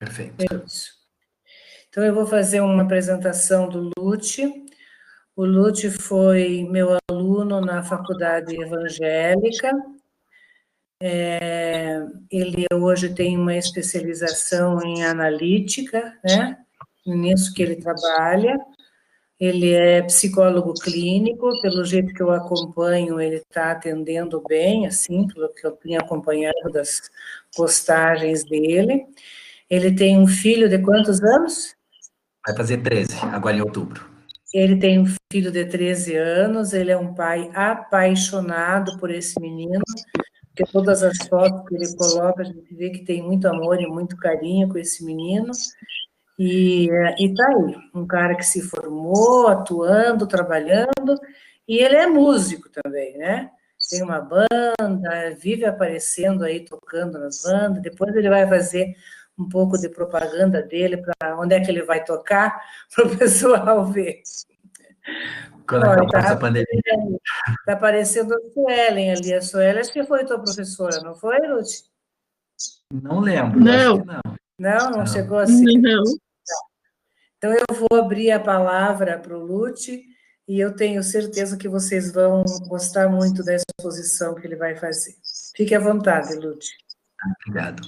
Perfeito. Isso. Então, eu vou fazer uma apresentação do Lute. O Lute foi meu aluno na faculdade evangélica. Ele hoje tem uma especialização em analítica, né? Nisso que ele trabalha. Ele é psicólogo clínico, pelo jeito que eu acompanho, ele está atendendo bem, assim, pelo que eu tenho acompanhado das postagens dele. Ele tem um filho de quantos anos? Vai fazer 13, agora em outubro. Ele tem um filho de 13 anos, ele é um pai apaixonado por esse menino, porque todas as fotos que ele coloca, a gente vê que tem muito amor e muito carinho com esse menino. E tá aí, um cara que se formou, atuando, trabalhando, e ele é músico também, né? Tem uma banda, vive aparecendo aí, tocando nas bandas, depois ele vai fazer um pouco de propaganda dele, para onde é que ele vai tocar, para o pessoal ver. Quando acabar essa pandemia. Está aparecendo a Suelen ali, a Suelen acho que foi tua professora, não foi, Ruth? Não lembro, não. Acho que não. Não chegou assim? Não. Então, eu vou abrir a palavra para o Lute, e eu tenho certeza que vocês vão gostar muito da exposição que ele vai fazer. Fique à vontade, Lute. Obrigado.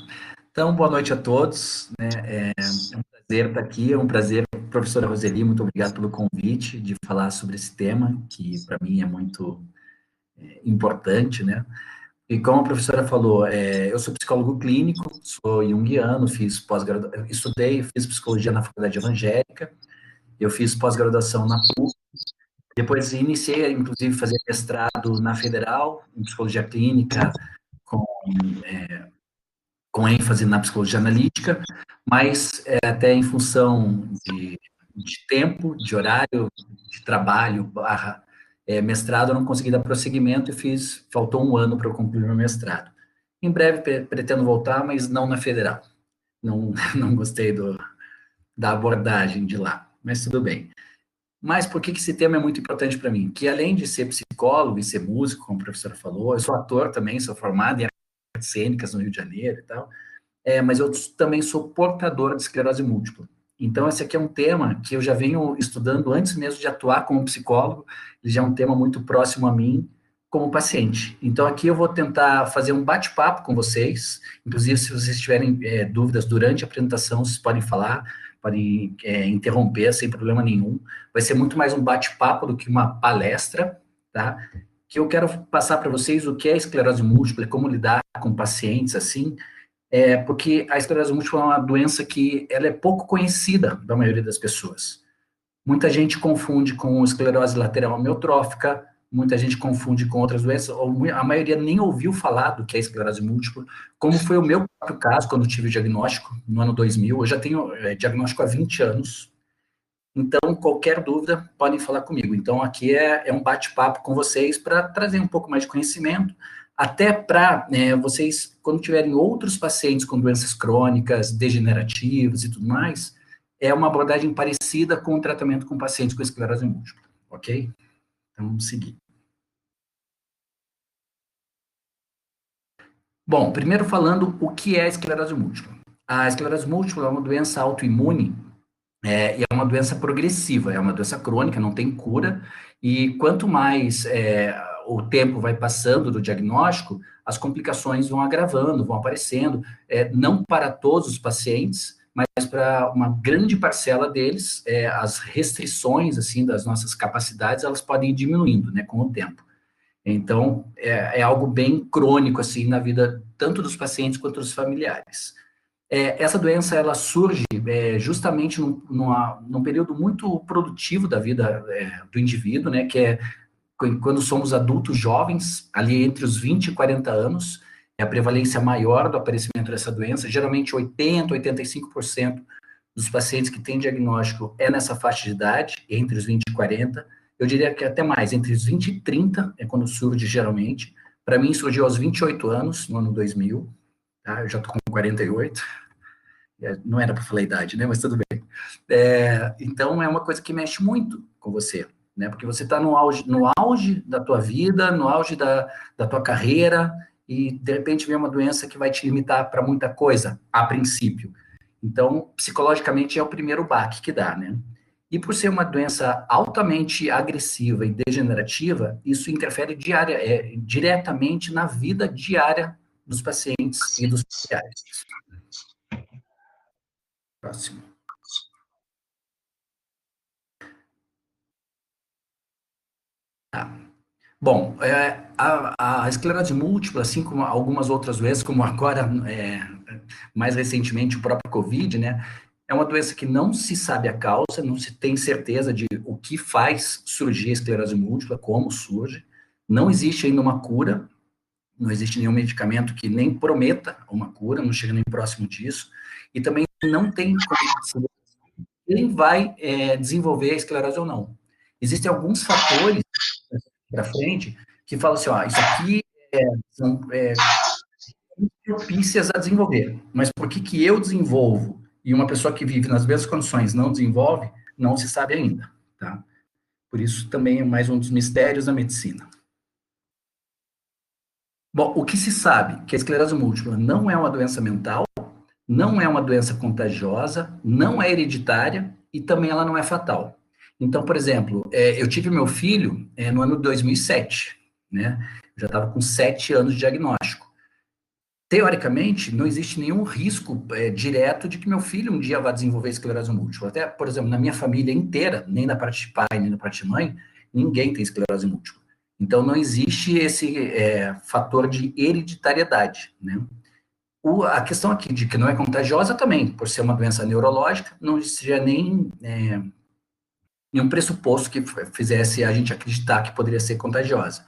Então, boa noite a todos. É um prazer estar aqui, é um prazer, professora Roseli, muito obrigado pelo convite de falar sobre esse tema, que para mim é muito importante, né? E como a professora falou, eu sou psicólogo clínico, sou junguiano, fiz pós-graduação, estudei, fiz psicologia na faculdade evangélica, eu fiz pós-graduação na PUC, depois iniciei, inclusive, fazer mestrado na Federal, em psicologia clínica, com ênfase na psicologia analítica, mas até em função de tempo, de horário, de trabalho, mestrado, eu não consegui dar prosseguimento e faltou um ano para eu concluir meu mestrado. Em breve pretendo voltar, mas não na Federal. Não gostei da abordagem de lá, mas tudo bem. Mas por que esse tema é muito importante para mim? Que além de ser psicólogo e ser músico, como a professora falou, eu sou ator também, sou formado em artes cênicas no Rio de Janeiro e tal, mas eu também sou portador de esclerose múltipla. Então, esse aqui é um tema que eu já venho estudando antes mesmo de atuar como psicólogo, ele já é um tema muito próximo a mim como paciente. Então, aqui eu vou tentar fazer um bate-papo com vocês, inclusive, se vocês tiverem dúvidas durante a apresentação, vocês podem falar, podem interromper sem problema nenhum. Vai ser muito mais um bate-papo do que uma palestra, tá? Que eu quero passar para vocês o que é esclerose múltipla, como lidar com pacientes assim, porque a esclerose múltipla é uma doença que ela é pouco conhecida da maioria das pessoas. Muita gente confunde com esclerose lateral amiotrófica, muita gente confunde com outras doenças, ou a maioria nem ouviu falar do que é esclerose múltipla, como foi o meu próprio caso, quando eu tive o diagnóstico, no ano 2000, eu já tenho diagnóstico há 20 anos, então qualquer dúvida podem falar comigo. Então aqui é um bate-papo com vocês para trazer um pouco mais de conhecimento, até para vocês, quando tiverem outros pacientes com doenças crônicas, degenerativas e tudo mais, é uma abordagem parecida com o tratamento com pacientes com esclerose múltipla, ok? Então, vamos seguir. Bom, primeiro falando o que é a esclerose múltipla. A esclerose múltipla é uma doença autoimune, e é uma doença progressiva, é uma doença crônica, não tem cura, e quanto mais o tempo vai passando do diagnóstico, as complicações vão agravando, vão aparecendo, não para todos os pacientes, mas para uma grande parcela deles, as restrições, assim, das nossas capacidades, elas podem ir diminuindo, né, com o tempo. Então, é algo bem crônico, assim, na vida tanto dos pacientes quanto dos familiares. Essa doença, ela surge justamente num período muito produtivo da vida do indivíduo, né, que é quando somos adultos jovens, ali entre os 20 e 40 anos, é a prevalência maior do aparecimento dessa doença, geralmente 80%, 85% dos pacientes que têm diagnóstico é nessa faixa de idade, entre os 20 e 40, eu diria que até mais, entre os 20 e 30 é quando surge geralmente. Para mim surgiu aos 28 anos, no ano 2000, tá? Eu já estou com 48, não era para falar a idade, né? Mas tudo bem. Então é uma coisa que mexe muito com você, né? Porque você está no auge da tua vida, no auge da tua carreira, e de repente vem uma doença que vai te limitar para muita coisa, a princípio. Então, psicologicamente, é o primeiro baque que dá, né? E por ser uma doença altamente agressiva e degenerativa, isso interfere diretamente na vida diária dos pacientes e dos familiares. Próximo. Tá. Bom, a esclerose múltipla, assim como algumas outras doenças, como agora, mais recentemente, o próprio Covid, né? É uma doença que não se sabe a causa, não se tem certeza de o que faz surgir a esclerose múltipla, como surge. Não existe ainda uma cura, não existe nenhum medicamento que nem prometa uma cura, não chega nem próximo disso. E também não tem como saber quem vai desenvolver a esclerose ou não. Existem alguns fatores para frente que falam assim, ó, isso aqui são propícias a desenvolver, mas por que eu desenvolvo e uma pessoa que vive nas mesmas condições não desenvolve, não se sabe ainda, tá? Por isso também é mais um dos mistérios da medicina. Bom, o que se sabe? Que a esclerose múltipla não é uma doença mental, não é uma doença contagiosa, não é hereditária e também ela não é fatal. Então, por exemplo, eu tive meu filho no ano de 2007, né? Eu já estava com 7 anos de diagnóstico. Teoricamente, não existe nenhum risco direto de que meu filho um dia vá desenvolver esclerose múltipla. Até, por exemplo, na minha família inteira, nem da parte de pai, nem da parte de mãe, ninguém tem esclerose múltipla. Então, não existe esse fator de hereditariedade, né? A questão aqui de que não é contagiosa também, por ser uma doença neurológica, não existiria nenhum pressuposto que fizesse a gente acreditar que poderia ser contagiosa.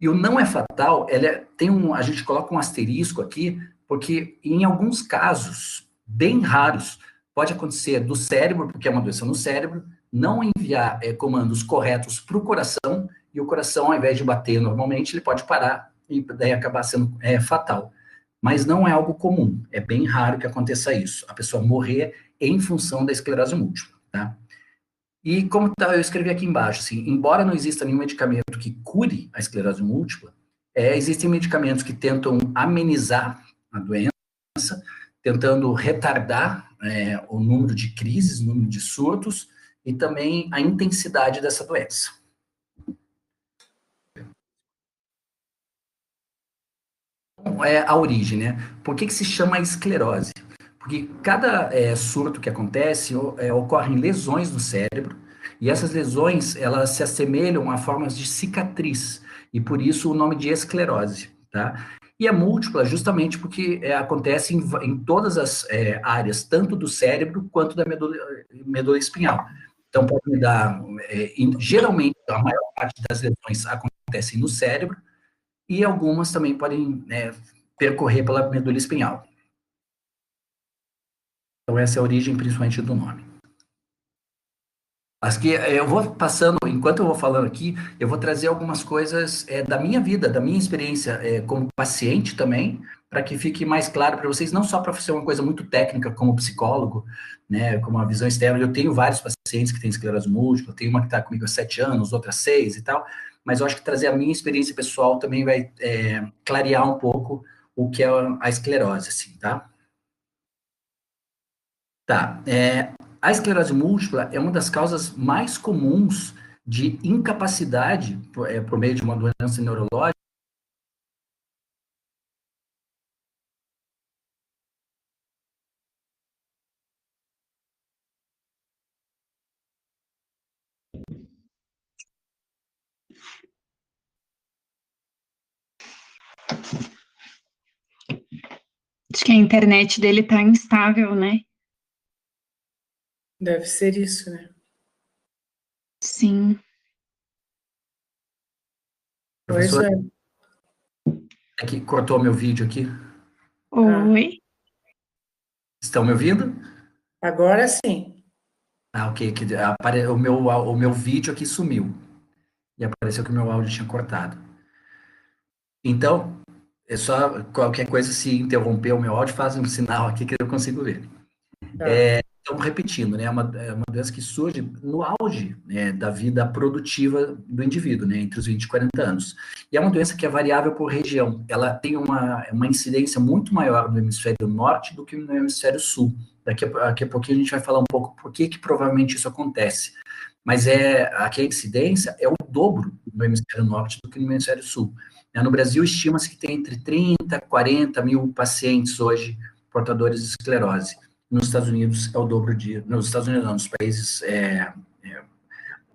E o não é fatal, a gente coloca um asterisco aqui, porque em alguns casos, bem raros, pode acontecer do cérebro, porque é uma doença no cérebro, não enviar comandos corretos para o coração, e o coração, ao invés de bater normalmente, ele pode parar e daí acabar sendo fatal. Mas não é algo comum, é bem raro que aconteça isso, a pessoa morrer em função da esclerose múltipla, tá? E como eu escrevi aqui embaixo, assim, embora não exista nenhum medicamento que cure a esclerose múltipla, existem medicamentos que tentam amenizar a doença, tentando retardar o número de crises, o número de surtos e também a intensidade dessa doença. A origem, né? Por que se chama esclerose? Porque cada surto que acontece ocorrem lesões no cérebro, e essas lesões, elas se assemelham a formas de cicatriz, e por isso o nome de esclerose, tá? E a múltipla justamente porque acontece em todas as áreas, tanto do cérebro quanto da medula espinhal. Então, pode me dar, geralmente, a maior parte das lesões acontecem no cérebro, e algumas também podem percorrer pela medula espinhal. Então, essa é a origem, principalmente, do nome. Acho que eu vou passando, enquanto eu vou falando aqui, eu vou trazer algumas coisas da minha vida, da minha experiência como paciente também, para que fique mais claro para vocês, não só para ser uma coisa muito técnica como psicólogo, né, como uma visão externa. Eu tenho vários pacientes que têm esclerose múltipla, tenho uma que está comigo há 7 anos, outra 6 e tal, mas eu acho que trazer a minha experiência pessoal também vai clarear um pouco o que é a esclerose, assim, tá? Tá. A esclerose múltipla é uma das causas mais comuns de incapacidade por meio de uma doença neurológica. Acho que a internet dele tá instável, né? Deve ser isso, né? Sim. Professor, Pois é que cortou meu vídeo aqui. Oi. Estão me ouvindo? Agora sim. Ok. O meu vídeo aqui sumiu. E apareceu que o meu áudio tinha cortado. Então, é só qualquer coisa, se interromper o meu áudio, faz um sinal aqui que eu consigo ver. Tá. Então, repetindo, né, é uma doença que surge no auge, né, da vida produtiva do indivíduo, né, entre os 20 e 40 anos. E é uma doença que é variável por região. Ela tem uma incidência muito maior no hemisfério norte do que no hemisfério sul, daqui a pouquinho a gente vai falar um pouco por que provavelmente isso acontece. Mas aqui a incidência é o dobro no hemisfério norte do que no hemisfério sul. No Brasil, estima-se que tem entre 30 e 40 mil pacientes hoje portadores de esclerose. Nos Estados Unidos é o dobro nos Estados Unidos não, nos países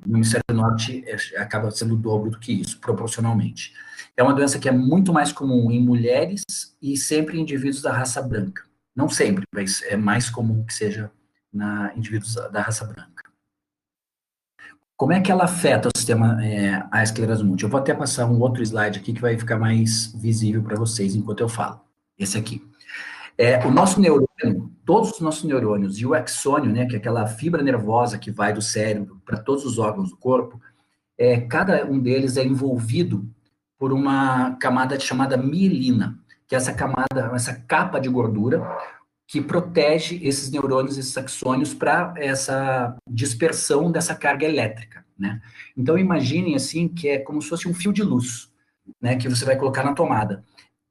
no hemisfério norte acaba sendo o dobro do que isso, proporcionalmente. É uma doença que é muito mais comum em mulheres e sempre em indivíduos da raça branca. Não sempre, mas é mais comum que seja em indivíduos da raça branca. Como é que ela afeta o sistema, a esclerose múltipla? Eu vou até passar um outro slide aqui que vai ficar mais visível para vocês enquanto eu falo. Esse aqui. O nosso neurônio, todos os nossos neurônios e o axônio, né, que é aquela fibra nervosa que vai do cérebro para todos os órgãos do corpo, cada um deles é envolvido por uma camada chamada mielina, que é essa capa de gordura que protege esses neurônios, esses axônios, para essa dispersão dessa carga elétrica, né? Então, imaginem, assim, que é como se fosse um fio de luz, né, que você vai colocar na tomada.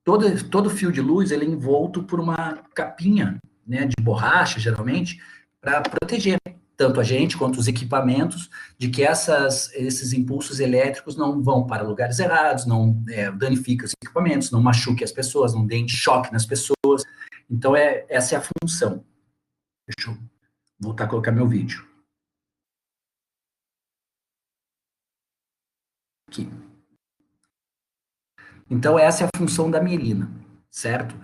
Todo fio de luz, ele é envolto por uma capinha, né, de borracha, geralmente, para proteger tanto a gente quanto os equipamentos de que esses impulsos elétricos não vão para lugares errados, não danifiquem os equipamentos, não machuquem as pessoas, não deem choque nas pessoas. Então, essa é a função. Deixa eu voltar a colocar meu vídeo. Aqui. Então, essa é a função da mielina, certo?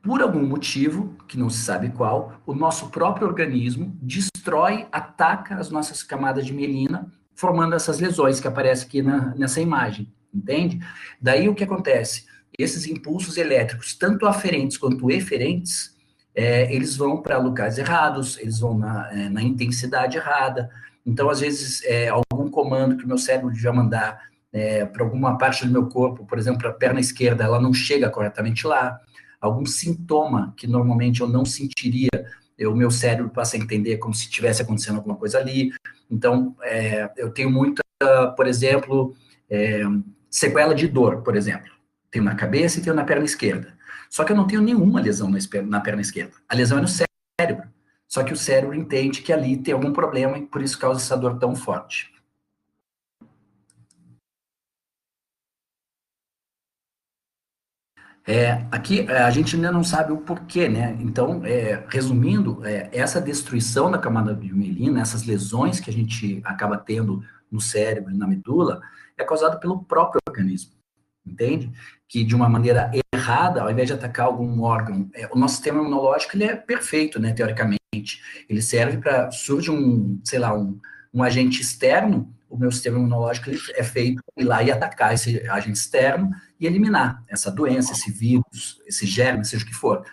Por algum motivo, que não se sabe qual, o nosso próprio organismo destrói, ataca as nossas camadas de mielina, formando essas lesões que aparecem aqui nessa imagem, entende? Daí o que acontece? Esses impulsos elétricos, tanto aferentes quanto eferentes, eles vão para lugares errados, eles vão na intensidade errada. Então, às vezes, algum comando que o meu cérebro devia mandar para alguma parte do meu corpo, por exemplo, para a perna esquerda, ela não chega corretamente lá. Algum sintoma que normalmente eu não sentiria, o meu cérebro passa a entender como se estivesse acontecendo alguma coisa ali. Então, eu tenho muita, por exemplo, sequela de dor, por exemplo. Tenho na cabeça e tenho na perna esquerda. Só que eu não tenho nenhuma lesão na perna esquerda. A lesão é no cérebro. Só que o cérebro entende que ali tem algum problema e por isso causa essa dor tão forte. Aqui a gente ainda não sabe o porquê, né? Então, resumindo, essa destruição da camada de mielina, essas lesões que a gente acaba tendo no cérebro e na medula, é causada pelo próprio organismo, entende? Que de uma maneira errada, ao invés de atacar algum órgão, o nosso sistema imunológico ele é perfeito, né? Teoricamente, ele serve para surge um agente externo. O meu sistema imunológico é feito para ir lá e atacar esse agente externo e eliminar essa doença, esse vírus, esse germe, seja o que for.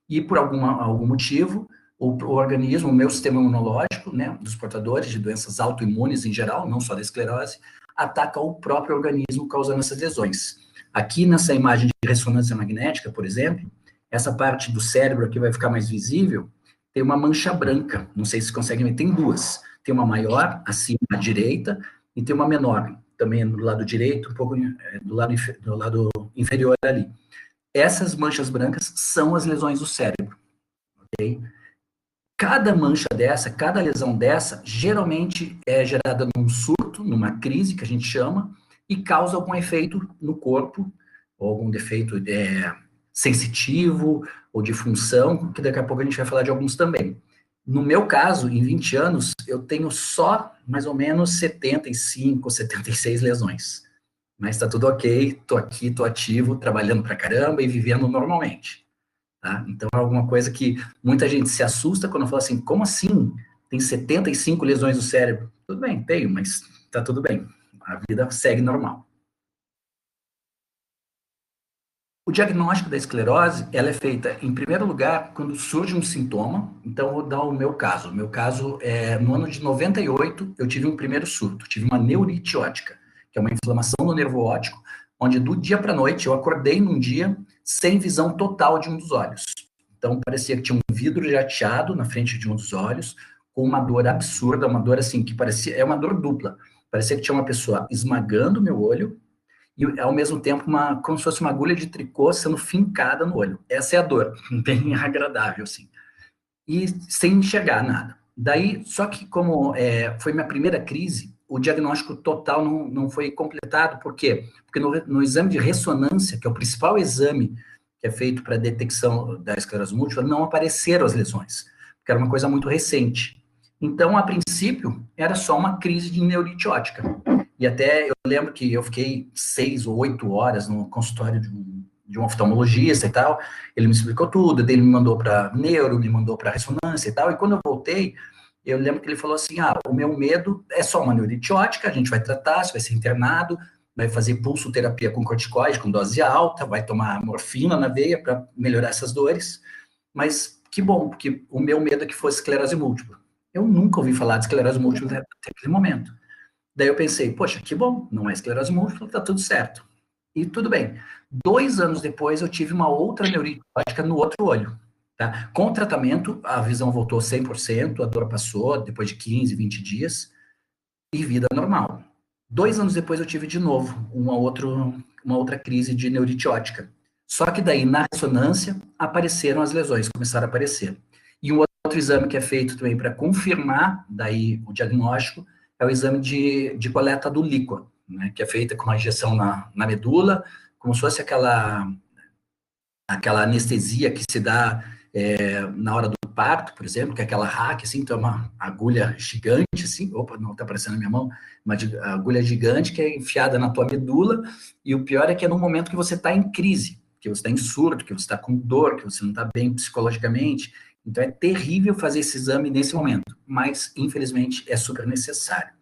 E por algum motivo, o organismo, o meu sistema imunológico, né, dos portadores de doenças autoimunes em geral, não só da esclerose, ataca o próprio organismo causando essas lesões. Aqui nessa imagem de ressonância magnética, por exemplo, essa parte do cérebro aqui vai ficar mais visível, tem uma mancha branca, não sei se conseguem ver, tem duas. Tem uma maior, acima à direita, e tem uma menor, também do lado direito, um pouco do lado inferior ali. Essas manchas brancas são as lesões do cérebro, ok? Cada mancha dessa, cada lesão dessa, geralmente é gerada num surto, numa crise, que a gente chama, e causa algum efeito no corpo, ou algum defeito sensitivo, ou de função, que daqui a pouco a gente vai falar de alguns também. No meu caso, em 20 anos, eu tenho só mais ou menos 75, 76 lesões. Mas tá tudo ok, tô aqui, tô ativo, trabalhando pra caramba e vivendo normalmente. Tá? Então é alguma coisa que muita gente se assusta quando fala assim, como assim? Tem 75 lesões no cérebro? Tudo bem, tenho, mas tá tudo bem. A vida segue normal. O diagnóstico da esclerose, ela é feita, em primeiro lugar, quando surge um sintoma. Então, vou dar o meu caso. O meu caso, no ano de 98, eu tive um primeiro surto. Tive uma neurite óptica, que é uma inflamação no nervo óptico, onde do dia para a noite, eu acordei num dia sem visão total de um dos olhos. Então, parecia que tinha um vidro jateado na frente de um dos olhos, com uma dor absurda, uma dor assim, que parecia, uma dor dupla. Parecia que tinha uma pessoa esmagando meu olho, e ao mesmo tempo como se fosse uma agulha de tricô sendo fincada no olho. Essa é a dor, bem agradável, assim. e sem enxergar nada. Daí, só que como foi minha primeira crise, o diagnóstico total não foi completado. Por quê? Porque no exame de ressonância, que é o principal exame que é feito para a detecção da esclerose múltipla, não apareceram as lesões, porque era uma coisa muito recente. Então, a princípio, era só uma crise de neurite óptica. E até eu lembro que eu fiquei 6 ou 8 horas no consultório de um oftalmologista e tal, ele me explicou tudo, daí ele me mandou para neuro, me mandou para ressonância e tal, e quando eu voltei, eu lembro que ele falou assim, o meu medo é só uma neurite óptica, a gente vai tratar, você vai ser internado, vai fazer pulsoterapia com corticoide, com dose alta, vai tomar morfina na veia para melhorar essas dores, mas que bom, porque o meu medo é que fosse esclerose múltipla. Eu nunca ouvi falar de esclerose múltipla até aquele momento. Daí eu pensei, poxa, que bom, não é esclerose múltipla, tá tudo certo. E tudo bem. 2 anos depois, eu tive uma outra neurite óptica no outro olho. Tá? Com o tratamento, a visão voltou 100%, a dor passou depois de 15, 20 dias, e vida normal. 2 anos depois, eu tive de novo uma outra crise de neurite óptica. Só que daí, na ressonância, apareceram as lesões, começaram a aparecer. E um outro exame que é feito também para confirmar daí o diagnóstico é o exame de coleta do líquor, né, que é feita com uma injeção na medula, como se fosse aquela anestesia que se dá na hora do parto, por exemplo, que é aquela hack, assim, então é uma agulha gigante, assim, opa, não está aparecendo na minha mão, uma agulha gigante que é enfiada na tua medula, e o pior é que é no momento que você está em crise, que você está em surto, que você está com dor, que você não está bem psicologicamente. Então é terrível fazer esse exame nesse momento, mas infelizmente é super necessário.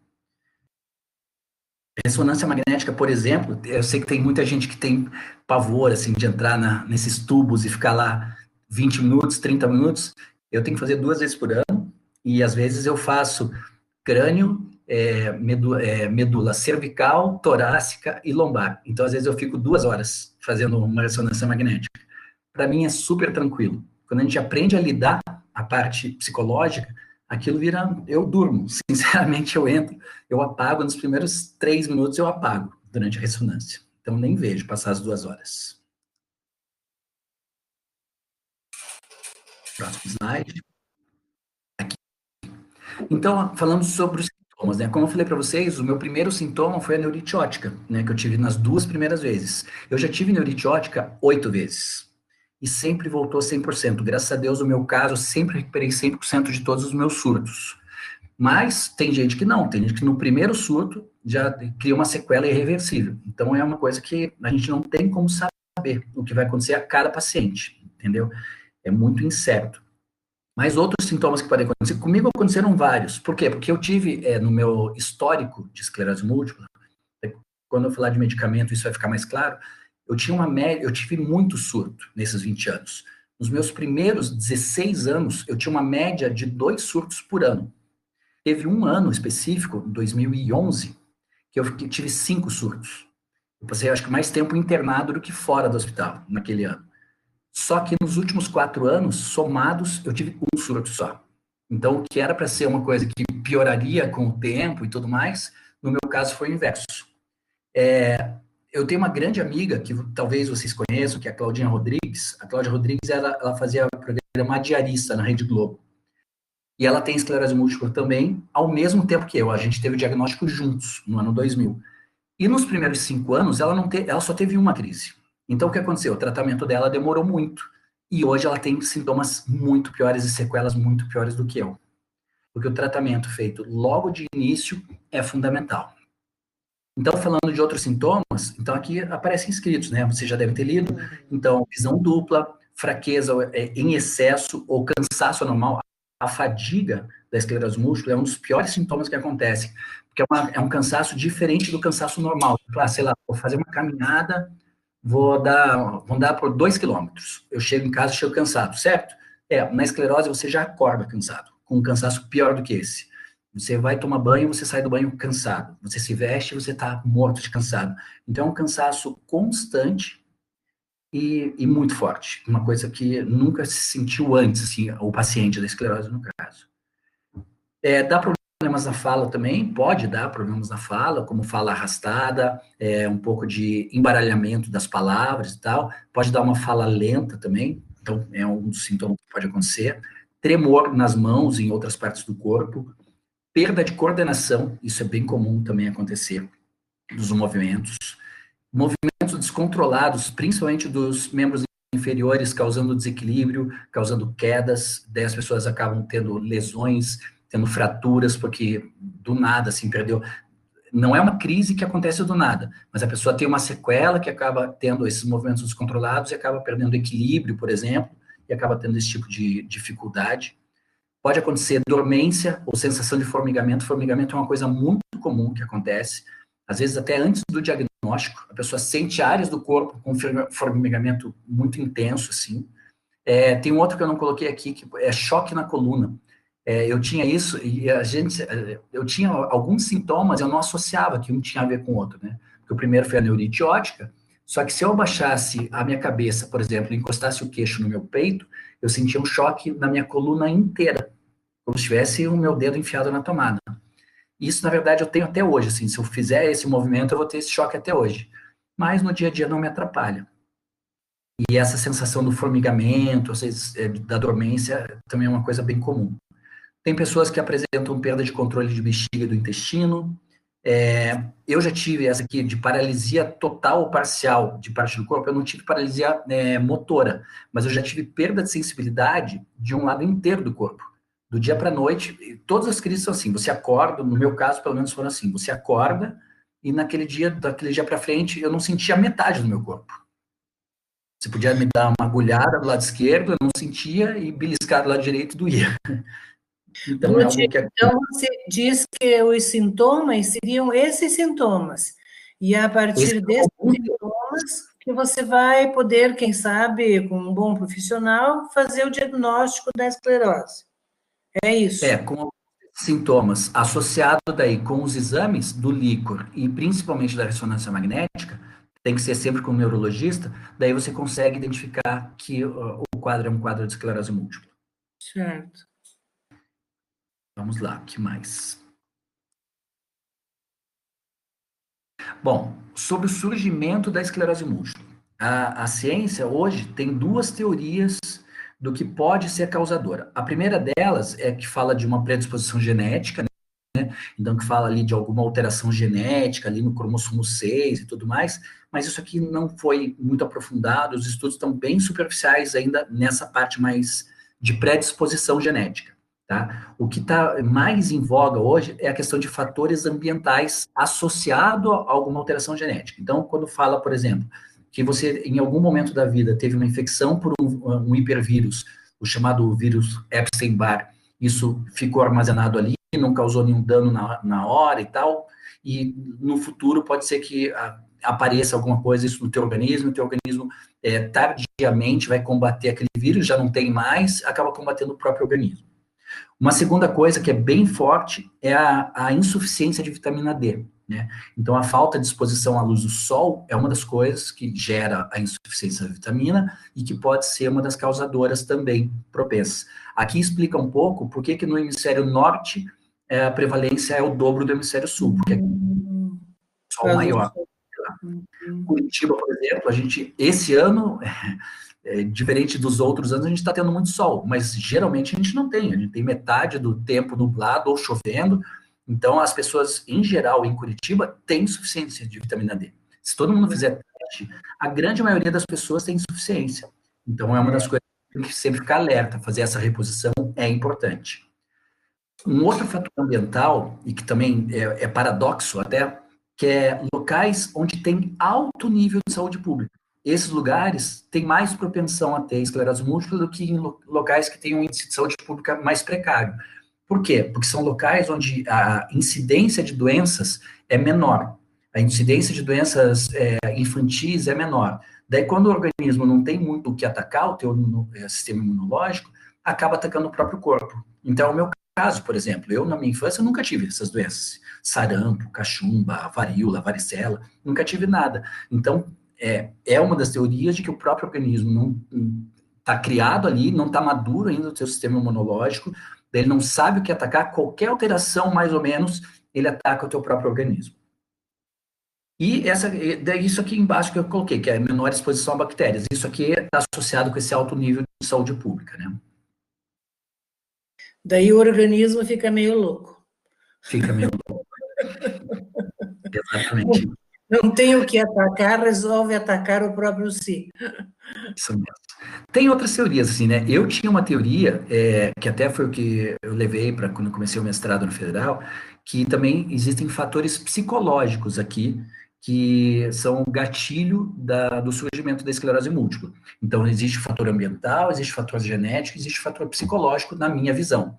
Ressonância magnética, por exemplo, eu sei que tem muita gente que tem pavor assim, de entrar nesses tubos e ficar lá 20 minutos, 30 minutos. Eu tenho que fazer 2 vezes por ano, e às vezes eu faço crânio, medula cervical, torácica e lombar. Então, às vezes eu fico 2 horas fazendo uma ressonância magnética. Para mim é super tranquilo. Quando a gente aprende a lidar a parte psicológica, aquilo vira, eu durmo, sinceramente eu entro, eu apago, nos primeiros 3 minutos eu apago durante a ressonância, então nem vejo passar as 2 horas. Próximo slide. Aqui. Então, falamos sobre os sintomas, né, como eu falei para vocês, o meu primeiro sintoma foi a neurite óptica, né, que eu tive nas 2 primeiras vezes. Eu já tive neurite óptica 8 vezes, e sempre voltou 100%, graças a Deus, no meu caso, eu sempre recuperei 100% de todos os meus surtos. Mas tem gente que não, tem gente que no primeiro surto já cria uma sequela irreversível. Então é uma coisa que a gente não tem como saber o que vai acontecer a cada paciente, entendeu? É muito incerto. Mas outros sintomas que podem acontecer, comigo aconteceram vários. Por quê? Porque eu tive, no meu histórico de esclerose múltipla, quando eu falar de medicamento isso vai ficar mais claro, eu tive muito surto nesses 20 anos. Nos meus primeiros 16 anos, eu tinha uma média de 2 surtos por ano. Teve um ano específico, 2011, que eu tive 5 surtos. Eu passei, acho que, mais tempo internado do que fora do hospital, naquele ano. Só que nos últimos 4 anos, somados, eu tive um surto só. Então, o que era para ser uma coisa que pioraria com o tempo e tudo mais, no meu caso foi o inverso. Eu tenho uma grande amiga, que talvez vocês conheçam, que é a Claudinha Rodrigues. A Cláudia Rodrigues, ela fazia programa diarista na Rede Globo. E ela tem esclerose múltipla também, ao mesmo tempo que eu. A gente teve o diagnóstico juntos, no ano 2000. E nos primeiros 5 anos, ela só teve uma crise. Então, o que aconteceu? O tratamento dela demorou muito. E hoje ela tem sintomas muito piores e sequelas muito piores do que eu. Porque o tratamento feito logo de início é fundamental. Então, falando de outros sintomas, então aqui aparecem escritos, né? Você já deve ter lido. Então, visão dupla, fraqueza em excesso ou cansaço anormal. A fadiga da esclerose múltipla é um dos piores sintomas que acontecem, porque é um cansaço diferente do cansaço normal. Sei lá, vou fazer uma caminhada, vou andar por 2 quilômetros. Eu chego em casa, chego cansado, certo? Na esclerose você já acorda cansado, com um cansaço pior do que esse. Você vai tomar banho, você sai do banho cansado. Você se veste, você está morto de cansado. Então é um cansaço constante e muito forte. Uma coisa que nunca se sentiu antes, assim, o paciente da esclerose, no caso. Dá problemas na fala também, pode dar problemas na fala, como fala arrastada, um pouco de embaralhamento das palavras e tal. Pode dar uma fala lenta também, então é um dos sintomas que pode acontecer. tremor nas mãos e em outras partes do corpo, perda de coordenação, isso é bem comum também acontecer, dos movimentos descontrolados, principalmente dos membros inferiores, causando desequilíbrio, causando quedas, daí as pessoas acabam tendo lesões, tendo fraturas, porque do nada, assim, perdeu. Não é uma crise que acontece do nada, mas a pessoa tem uma sequela que acaba tendo esses movimentos descontrolados e acaba perdendo equilíbrio, por exemplo, e acaba tendo esse tipo de dificuldade. Pode acontecer dormência ou sensação de formigamento. Formigamento é uma coisa muito comum que acontece, às vezes até antes do diagnóstico, a pessoa sente áreas do corpo com formigamento muito intenso, assim. Tem um outro que eu não coloquei aqui, que é choque na coluna. Eu tinha isso, e eu tinha alguns sintomas, eu não associava que um tinha a ver com o outro, né? Porque o primeiro foi a neurite óptica, só que se eu abaixasse a minha cabeça, por exemplo, e encostasse o queixo no meu peito, eu sentia um choque na minha coluna inteira, como se tivesse o meu dedo enfiado na tomada. Isso, na verdade, eu tenho até hoje, assim, se eu fizer esse movimento, eu vou ter esse choque até hoje. Mas no dia a dia não me atrapalha. E essa sensação do formigamento, às vezes, da dormência, também é uma coisa bem comum. Tem pessoas que apresentam perda de controle de bexiga e do intestino. Eu já tive essa aqui de paralisia total ou parcial de parte do corpo. Eu não tive paralisia motora, mas eu já tive perda de sensibilidade de um lado inteiro do corpo. Do dia para a noite, todas as crises são assim. Você acorda, no meu caso, pelo menos foram assim. Você acorda e daquele dia para frente, eu não sentia metade do meu corpo. Você podia me dar uma agulhada do lado esquerdo, eu não sentia, e beliscar do lado direito doía. Então, então, você diz que os sintomas seriam esses sintomas. E a partir desses sintomas que você vai poder, quem sabe, com um bom profissional, fazer o diagnóstico da esclerose. É isso. Com sintomas associado daí com os exames do líquor e principalmente da ressonância magnética, tem que ser sempre com o neurologista, daí você consegue identificar que o quadro é um quadro de esclerose múltipla. Certo. Vamos lá, o que mais? Bom, sobre o surgimento da esclerose múltipla. A ciência hoje tem duas teorias do que pode ser causadora. A primeira delas é que fala de uma predisposição genética, né? Então que fala ali de alguma alteração genética ali no cromossomo 6 e tudo mais, mas isso aqui não foi muito aprofundado, os estudos estão bem superficiais ainda nessa parte mais de predisposição genética. Tá? O que está mais em voga hoje é a questão de fatores ambientais associado a alguma alteração genética. Então, quando fala, por exemplo, que você, em algum momento da vida, teve uma infecção por um hipervírus, o chamado vírus Epstein-Barr, isso ficou armazenado ali, não causou nenhum dano na hora e tal, e no futuro pode ser que apareça alguma coisa isso no teu organismo, tardiamente vai combater aquele vírus, já não tem mais, acaba combatendo o próprio organismo. Uma segunda coisa que é bem forte é a insuficiência de vitamina D, né? Então, a falta de exposição à luz do sol é uma das coisas que gera a insuficiência da vitamina e que pode ser uma das causadoras também propensas. Aqui explica um pouco por que no hemisfério norte a prevalência é o dobro do hemisfério sul, porque aqui o sol maior. Curitiba, por exemplo, esse ano... diferente dos outros anos, a gente está tendo muito sol, mas geralmente a gente não tem, a gente tem metade do tempo nublado ou chovendo, então as pessoas, em geral, em Curitiba, têm insuficiência de vitamina D. Se todo mundo fizer teste, a grande maioria das pessoas tem insuficiência. Então é uma das coisas que tem que sempre ficar alerta, fazer essa reposição é importante. Um outro fator ambiental, e que também é paradoxo até, que é locais onde tem alto nível de saúde pública. Esses lugares têm mais propensão a ter esclerose múltipla do que em locais que têm um índice de saúde pública mais precário. Por quê? Porque são locais onde a incidência de doenças é menor. A incidência de doenças infantis é menor. Daí, quando o organismo não tem muito o que atacar, o teu sistema imunológico, acaba atacando o próprio corpo. Então, é o meu caso, por exemplo, eu, na minha infância, nunca tive essas doenças. Sarampo, cachumba, varíola, varicela, nunca tive nada. Então, é uma das teorias de que o próprio organismo não está criado ali, não está maduro ainda o seu sistema imunológico, ele não sabe o que atacar, qualquer alteração, mais ou menos, ele ataca o teu próprio organismo. E isso aqui embaixo que eu coloquei, que é a menor exposição a bactérias, isso aqui está associado com esse alto nível de saúde pública, né? Daí o organismo fica meio louco. Fica meio louco. Exatamente. Não tem o que atacar, resolve atacar o próprio si. Isso mesmo. Tem outras teorias, assim, né? Eu tinha uma teoria, que até foi o que eu levei para quando comecei o mestrado no Federal, que também existem fatores psicológicos aqui, que são o gatilho do surgimento da esclerose múltipla. Então, existe fator ambiental, existe fator genético, existe fator psicológico, na minha visão.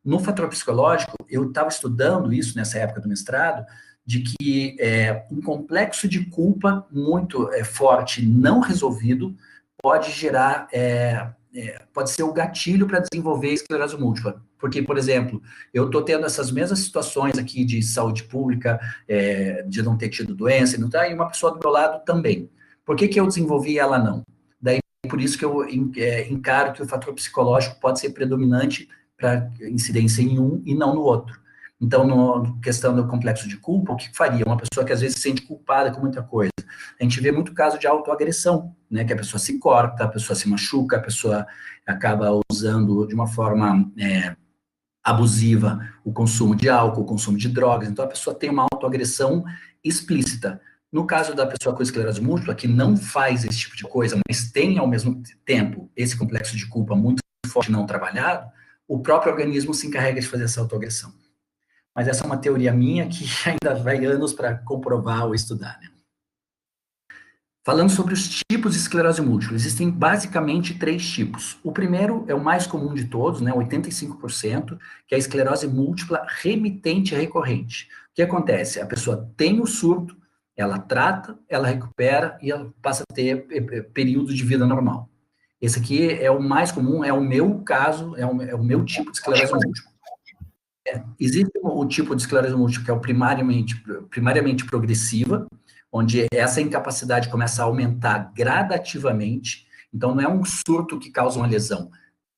No fator psicológico, eu estava estudando isso nessa época do mestrado, de que um complexo de culpa muito forte, não resolvido, pode gerar, pode ser o gatilho para desenvolver esclerose múltipla. Porque, por exemplo, eu estou tendo essas mesmas situações aqui de saúde pública, de não ter tido doença, e, não tá, e uma pessoa do meu lado também. Por que eu desenvolvi e ela não? Daí, por isso que eu encaro que o fator psicológico pode ser predominante para incidência em um e não no outro. Então, na questão do complexo de culpa, o que faria? Uma pessoa que às vezes se sente culpada com muita coisa. A gente vê muito caso de autoagressão, né? Que a pessoa se corta, a pessoa se machuca, a pessoa acaba usando de uma forma abusiva o consumo de álcool, o consumo de drogas. Então, a pessoa tem uma autoagressão explícita. No caso da pessoa com esclerose múltipla, que não faz esse tipo de coisa, mas tem, ao mesmo tempo, esse complexo de culpa muito forte não trabalhado, o próprio organismo se encarrega de fazer essa autoagressão. Mas essa é uma teoria minha que ainda vai anos para comprovar ou estudar, né? Falando sobre os tipos de esclerose múltipla, existem basicamente 3 tipos. O primeiro é o mais comum de todos, né, 85%, que é a esclerose múltipla remitente recorrente. O que acontece? A pessoa tem o surto, ela trata, ela recupera e ela passa a ter período de vida normal. Esse aqui é o mais comum, é o meu caso, é o meu tipo de esclerose múltipla. Existe o tipo de esclerose múltipla que é o primariamente progressiva, onde essa incapacidade começa a aumentar gradativamente. Então, não é um surto que causa uma lesão.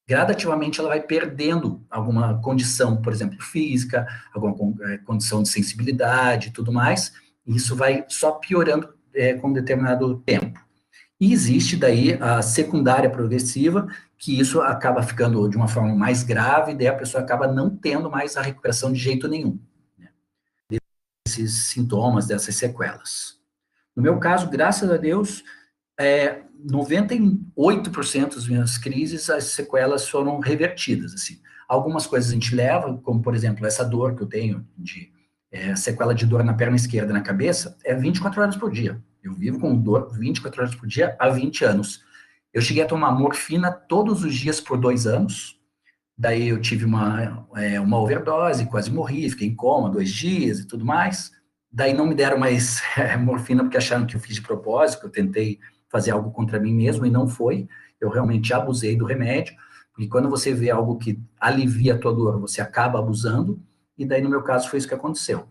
Gradativamente, ela vai perdendo alguma condição, por exemplo, física, alguma condição de sensibilidade e tudo mais, e isso vai só piorando com um determinado tempo. E existe daí a secundária progressiva, que isso acaba ficando de uma forma mais grave, e daí a pessoa acaba não tendo mais a recuperação de jeito nenhum, né, desses sintomas, dessas sequelas. No meu caso, graças a Deus, 98% das minhas crises, as sequelas foram revertidas, assim. Algumas coisas a gente leva, como, por exemplo, essa dor que eu tenho, de sequela de dor na perna esquerda, na cabeça, 24 horas por dia. Eu vivo com dor 24 horas por dia há 20 anos. Eu cheguei a tomar morfina todos os dias por 2 anos, daí eu tive uma overdose, quase morri, fiquei em coma 2 dias e tudo mais. Daí não me deram mais morfina porque acharam que eu fiz de propósito, que eu tentei fazer algo contra mim mesmo e não foi. Eu realmente abusei do remédio, porque quando você vê algo que alivia a tua dor, você acaba abusando, e daí no meu caso foi isso que aconteceu.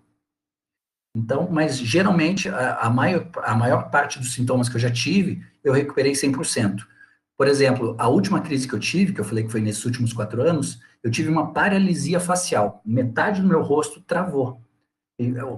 Então, mas geralmente a maior parte dos sintomas que eu já tive, eu recuperei 100%. Por exemplo, a última crise que eu tive, que eu falei que foi nesses últimos 4 anos, eu tive uma paralisia facial. Metade do meu rosto travou.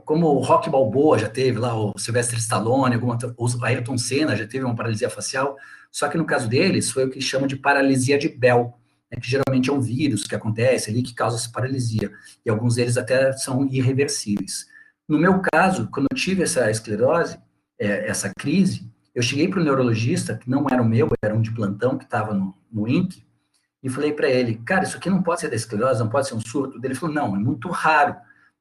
Como o Rocky Balboa já teve lá, o Sylvester Stallone, o Ayrton Senna já teve uma paralisia facial, só que no caso deles foi o que chama de paralisia de Bell, né, que geralmente é um vírus que acontece ali que causa essa paralisia, e alguns deles até são irreversíveis. No meu caso, quando eu tive essa esclerose, essa crise, eu cheguei para o neurologista, que não era o meu, era um de plantão que estava no INC, e falei para ele, cara, isso aqui não pode ser da esclerose, não pode ser um surto. Ele falou, não, é muito raro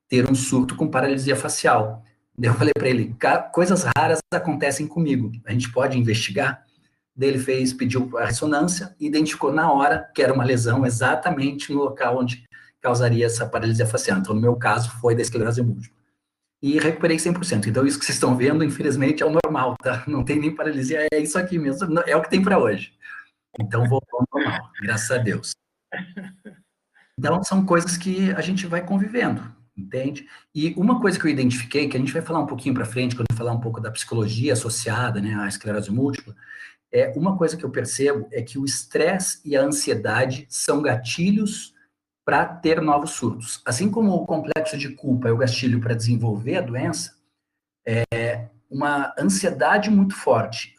ter um surto com paralisia facial. Eu falei para ele, coisas raras acontecem comigo, a gente pode investigar? Daí ele pediu a ressonância e identificou na hora que era uma lesão exatamente no local onde causaria essa paralisia facial. Então, no meu caso, foi da esclerose múltipla. E recuperei 100%. Então, isso que vocês estão vendo, infelizmente, é o normal, tá? Não tem nem paralisia, é isso aqui mesmo, é o que tem para hoje. Então, voltou ao normal, graças a Deus. Então, são coisas que a gente vai convivendo, entende? E uma coisa que eu identifiquei, que a gente vai falar um pouquinho para frente, quando eu falar um pouco da psicologia associada, né, à esclerose múltipla, uma coisa que eu percebo é que o estresse e a ansiedade são gatilhos para ter novos surtos. Assim como o complexo de culpa é o gatilho para desenvolver a doença, uma ansiedade muito forte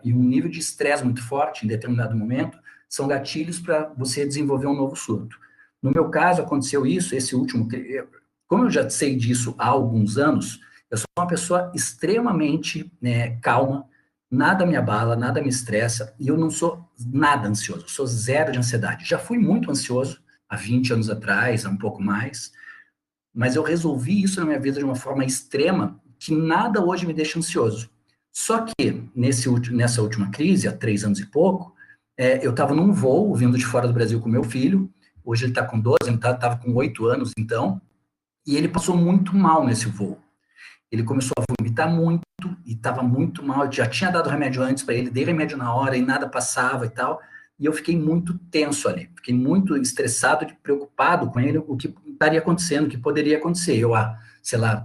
e um nível de estresse muito forte em determinado momento são gatilhos para você desenvolver um novo surto. No meu caso, aconteceu isso, esse último... Como eu já sei disso há alguns anos, eu sou uma pessoa extremamente, né, calma, nada me abala, nada me estressa, e eu não sou nada ansioso, eu sou zero de ansiedade. Já fui muito ansioso, há 20 anos atrás, há um pouco mais, mas eu resolvi isso na minha vida de uma forma extrema, que nada hoje me deixa ansioso. Só que, nessa última crise, há 3 anos e pouco, eu estava num voo, vindo de fora do Brasil com meu filho, hoje ele está com 12, ele estava com 8 anos, então, e ele passou muito mal nesse voo. Ele começou a vomitar muito, e estava muito mal, eu já tinha dado remédio antes para ele, dei remédio na hora, e nada passava e tal, e eu fiquei muito tenso ali, fiquei muito estressado, preocupado com ele, o que estaria acontecendo, o que poderia acontecer. Eu, sei lá,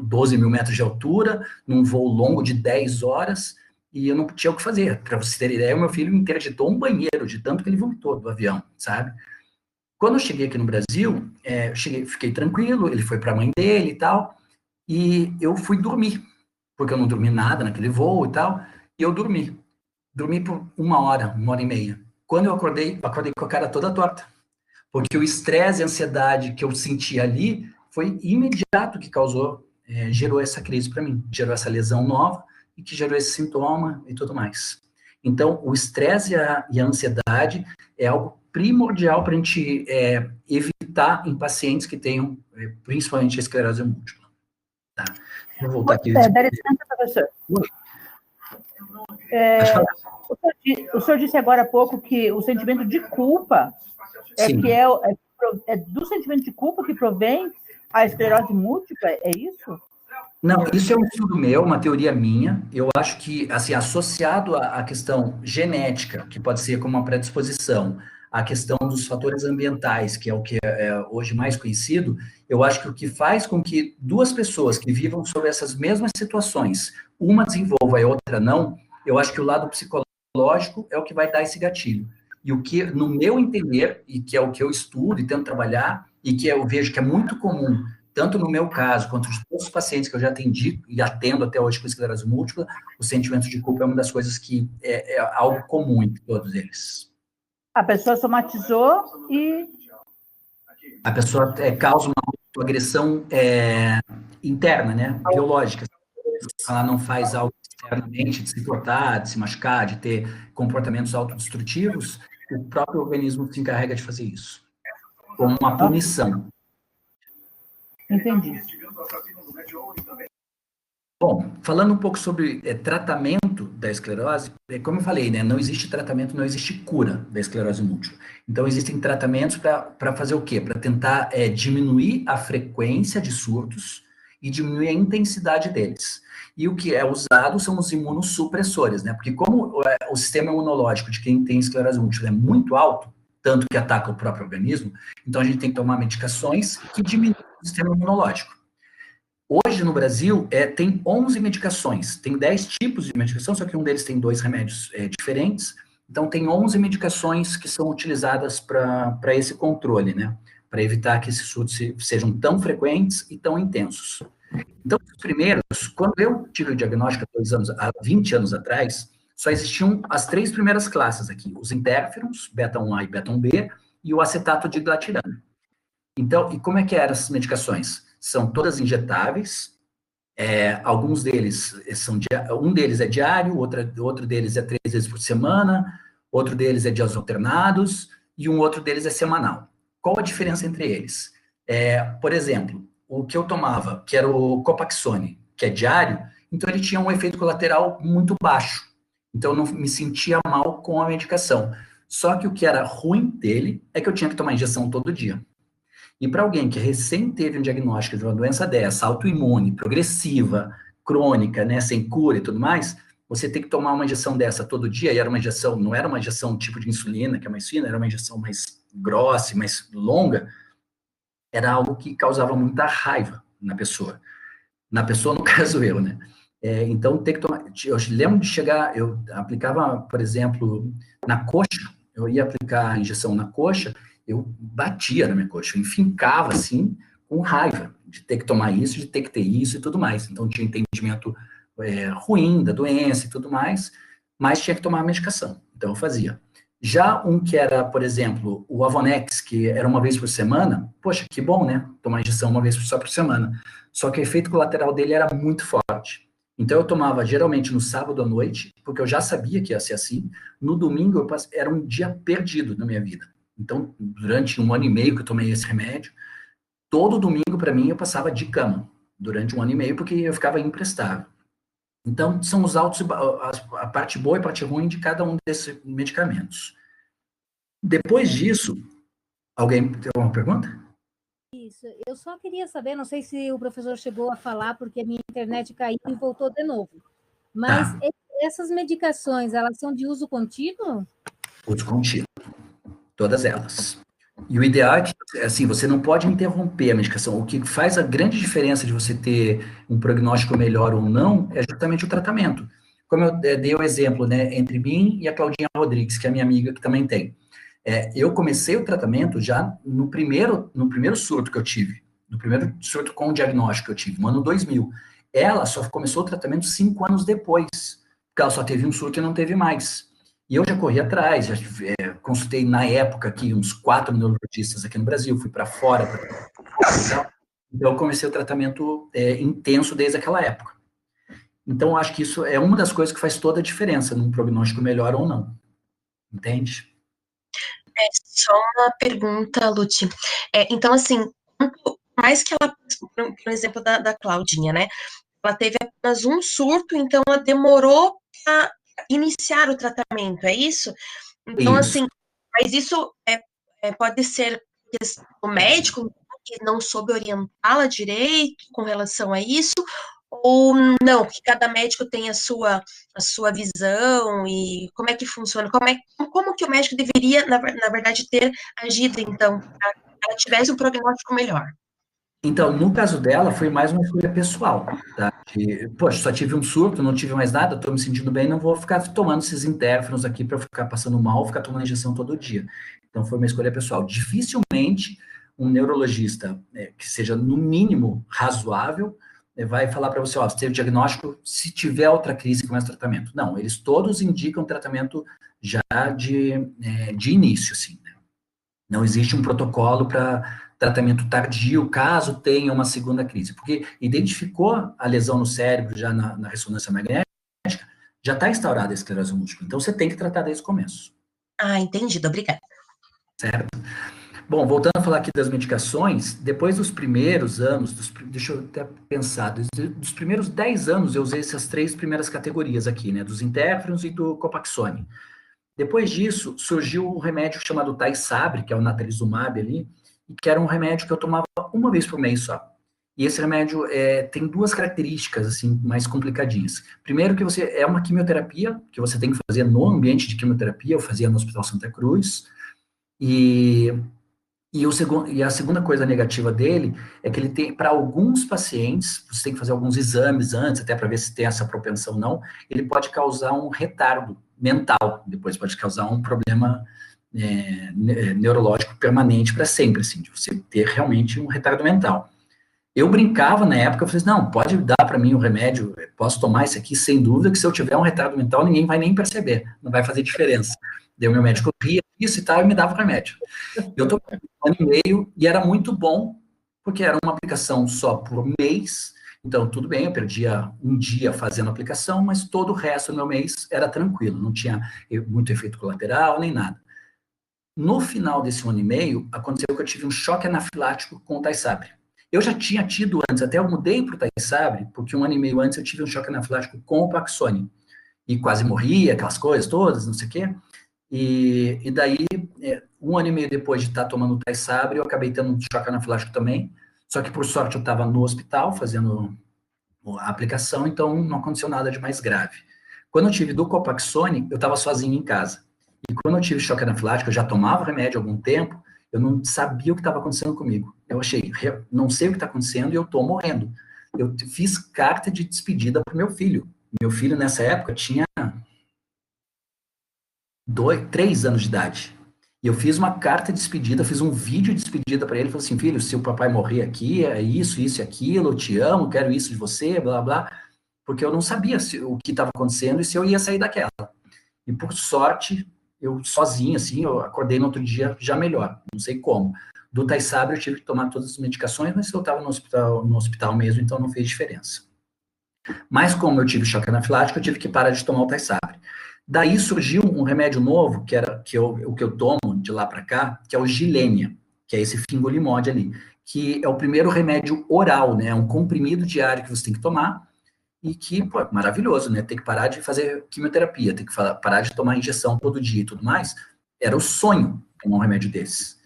12 mil metros de altura, num voo longo de 10 horas, e eu não tinha o que fazer. Para você ter ideia, o meu filho interditou um banheiro, de tanto que ele vomitou do avião, sabe? Quando eu cheguei aqui no Brasil, fiquei tranquilo, ele foi para a mãe dele e tal, e eu fui dormir, porque eu não dormi nada naquele voo e tal, e eu dormi. Dormi por 1 hora e meia. Quando eu acordei com a cara toda torta, porque o estresse e a ansiedade que eu senti ali foi imediato que gerou essa crise para mim, gerou essa lesão nova e que gerou esse sintoma e tudo mais. Então, o estresse e a ansiedade é algo primordial para a gente evitar em pacientes que tenham, principalmente, a esclerose múltipla. Tá? Vou voltar aqui. Dá licença, professor. O senhor disse agora há pouco que o sentimento de culpa é do sentimento de culpa que provém a esclerose múltipla, é isso? Não, isso é um estudo meu, uma teoria minha. Eu acho que, assim, associado à questão genética, que pode ser como uma predisposição, a questão dos fatores ambientais, que é o que é hoje mais conhecido, eu acho que o que faz com que 2 pessoas que vivam sobre essas mesmas situações, uma desenvolva e a outra não, eu acho que o lado psicológico é o que vai dar esse gatilho. E o que, no meu entender, e que é o que eu estudo e tento trabalhar, e que eu vejo que é muito comum, tanto no meu caso, quanto nos outros pacientes que eu já atendi e atendo até hoje com esclerose múltipla, o sentimento de culpa é uma das coisas que é algo comum entre todos eles. A pessoa somatizou e... A pessoa causa uma agressão interna, né? Biológica. Ela não faz algo externamente, de se cortar, de se machucar, de ter comportamentos autodestrutivos, o próprio organismo se encarrega de fazer isso. Como uma punição. Entendi. Bom, falando um pouco sobre tratamento da esclerose, como eu falei, né, não existe tratamento, não existe cura da esclerose múltipla. Então, existem tratamentos para fazer o quê? Para tentar diminuir a frequência de surtos e diminuir a intensidade deles. E o que é usado são os imunossupressores, né? Porque como o sistema imunológico de quem tem esclerose múltipla é muito alto, tanto que ataca o próprio organismo, então a gente tem que tomar medicações que diminuem o sistema imunológico. Hoje, no Brasil, tem 11 medicações, tem 10 tipos de medicação, só que um deles tem 2 remédios diferentes, então tem 11 medicações que são utilizadas para esse controle, né? Para evitar que esses surtos sejam tão frequentes e tão intensos. Então, os primeiros, quando eu tive o diagnóstico há 20 anos atrás, só existiam as 3 primeiras classes aqui, os interferons, beta-1A e beta-1B, e o acetato de glatirano. Então, e como é que eram essas medicações? São todas injetáveis, alguns deles um deles é diário, outro deles é 3 vezes por semana, outro deles é dias alternados, e um outro deles é semanal. Qual a diferença entre eles? Por exemplo, o que eu tomava, que era o Copaxone, que é diário, então ele tinha um efeito colateral muito baixo. Então eu não me sentia mal com a medicação. Só que o que era ruim dele é que eu tinha que tomar injeção todo dia. E para alguém que recém teve um diagnóstico de uma doença dessa, autoimune, progressiva, crônica, né, sem cura e tudo mais, você tem que tomar uma injeção dessa todo dia, e era uma injeção, não era uma injeção tipo de insulina, que é mais fina, era uma injeção mais grossa e mais longa, era algo que causava muita raiva na pessoa. Na pessoa, no caso eu, né? Então, tem que tomar... Eu lembro de chegar, eu aplicava, por exemplo, na coxa, eu ia aplicar a injeção na coxa, eu batia na minha coxa, eu enfincava, assim, com raiva de ter que tomar isso, de ter que ter isso e tudo mais. Então, tinha entendimento ruim da doença e tudo mais, mas tinha que tomar a medicação. Então, eu fazia. Já um que era, por exemplo, o Avonex, que era uma vez por semana, poxa, que bom, né? Tomar injeção uma vez só por semana. Só que o efeito colateral dele era muito forte. Então, eu tomava geralmente no sábado à noite, porque eu já sabia que ia ser assim. No domingo, era um dia perdido na minha vida. Então, durante 1 ano e meio que eu tomei esse remédio, todo domingo, para mim, eu passava de cama, durante 1 ano e meio, porque eu ficava imprestável. Então, são os altos, a parte boa e a parte ruim de cada um desses medicamentos. Depois disso, alguém tem alguma pergunta? Isso, eu só queria saber, não sei se o professor chegou a falar, porque a minha internet caiu e voltou de novo, mas essas medicações, elas são de uso contínuo? Uso contínuo, todas elas. E o ideal é que, assim, você não pode interromper a medicação. O que faz a grande diferença de você ter um prognóstico melhor ou não é justamente o tratamento. Como eu dei o exemplo, né, entre mim e a Claudinha Rodrigues, que é minha amiga, que também tem. Eu comecei o tratamento já no primeiro surto que eu tive, no primeiro surto com o diagnóstico que eu tive, no ano 2000. Ela só começou o tratamento 5 anos depois, porque ela só teve um surto e não teve mais. E eu já corri atrás, já consultei na época aqui uns 4 neurologistas aqui no Brasil, fui para fora, então eu comecei o tratamento intenso desde aquela época. Então, eu acho que isso é uma das coisas que faz toda a diferença num prognóstico melhor ou não. Entende? Só uma pergunta, Lute. Então, assim, mais que ela, por exemplo, da Claudinha, né? Ela teve apenas um surto, então ela demorou para iniciar o tratamento, é isso? Então, Isso. assim, mas isso pode ser o médico que não soube orientá-la direito com relação a isso, ou não, que cada médico tem a sua visão, e como é que funciona? Como que o médico deveria, na verdade, ter agido, então, para que ela tivesse um prognóstico melhor? Então, no caso dela, foi mais uma escolha pessoal, tá? Poxa, só tive um surto, não tive mais nada, estou me sentindo bem, não vou ficar tomando esses interferons aqui para ficar passando mal, ficar tomando injeção todo dia. Então, foi uma escolha pessoal. Dificilmente um neurologista que seja, no mínimo, razoável, vai falar para você, ó, você teve diagnóstico, se tiver outra crise, começa o tratamento. Não, eles todos indicam tratamento já de início, assim, né? Não existe um protocolo para tratamento tardio, caso tenha uma segunda crise, porque identificou a lesão no cérebro já na ressonância magnética, já está instaurada a esclerose múltipla, então você tem que tratar desde o começo. Ah, entendido, obrigada. Certo? Bom, voltando a falar aqui das medicações, depois dos primeiros anos, deixa eu até pensar, dos primeiros 10 anos eu usei essas 3 primeiras categorias aqui, né, dos interferons e do Copaxone. Depois disso, surgiu um remédio chamado Tysabri, que é o natalizumab ali, que era um remédio que eu tomava uma vez por mês só. E esse remédio tem 2 características, assim, mais complicadinhas. Primeiro que é uma quimioterapia, que você tem que fazer no ambiente de quimioterapia, eu fazia no Hospital Santa Cruz, e a segunda coisa negativa dele é que ele tem, para alguns pacientes, você tem que fazer alguns exames antes, até para ver se tem essa propensão ou não, ele pode causar um retardo mental, depois pode causar um problema neurológico permanente para sempre, assim, de você ter realmente um retardo mental. Eu brincava na época, eu falei assim, não, pode dar para mim o remédio, posso tomar isso aqui, sem dúvida, que se eu tiver um retardo mental, ninguém vai nem perceber, não vai fazer diferença. Daí o meu médico ria isso e tal, e me dava o remédio. Eu tomei 1 ano e meio, e era muito bom, porque era uma aplicação só por mês, então tudo bem, eu perdia um dia fazendo a aplicação, mas todo o resto do meu mês era tranquilo, não tinha muito efeito colateral, nem nada. No final desse 1 ano e meio, aconteceu que eu tive um choque anafilático com o Tysabri. Eu já tinha tido antes, até eu mudei para o Tysabri, porque 1 ano e meio antes eu tive um choque anafilático com o Paxone, e quase morria, aquelas coisas todas, não sei o quê. E daí, 1 ano e meio depois de estar tomando o Tysabri, eu acabei tendo um choque anafilático também, só que por sorte eu estava no hospital fazendo a aplicação, então não aconteceu nada de mais grave. Quando eu tive do Copaxone, eu estava sozinho em casa. E quando eu tive choque anafilático, eu já tomava remédio há algum tempo, eu não sabia o que estava acontecendo comigo. Eu achei, não sei o que está acontecendo e eu estou morrendo. Eu fiz carta de despedida para o meu filho. Meu filho, nessa época, tinha 3 anos de idade. E eu fiz uma carta de despedida, fiz um vídeo de despedida para ele, falei assim, filho, se o papai morrer aqui, é isso, isso e aquilo, eu te amo, quero isso de você, blá, blá, porque eu não sabia o que estava acontecendo e se eu ia sair daquela. E por sorte, eu sozinho, assim, eu acordei no outro dia já melhor, não sei como. Do Tysabri eu tive que tomar todas as medicações, mas eu estava no hospital mesmo, então não fez diferença. Mas como eu tive choque anafilático, eu tive que parar de tomar o Tysabri. Daí surgiu um remédio novo, o que eu tomo de lá para cá, que é o Gilenya, que é esse fingolimod ali, que é o primeiro remédio oral, né? É um comprimido diário que você tem que tomar e que, pô, é maravilhoso, né? Tem que parar de fazer quimioterapia, tem que parar de tomar injeção todo dia e tudo mais. Era o sonho tomar um remédio desses.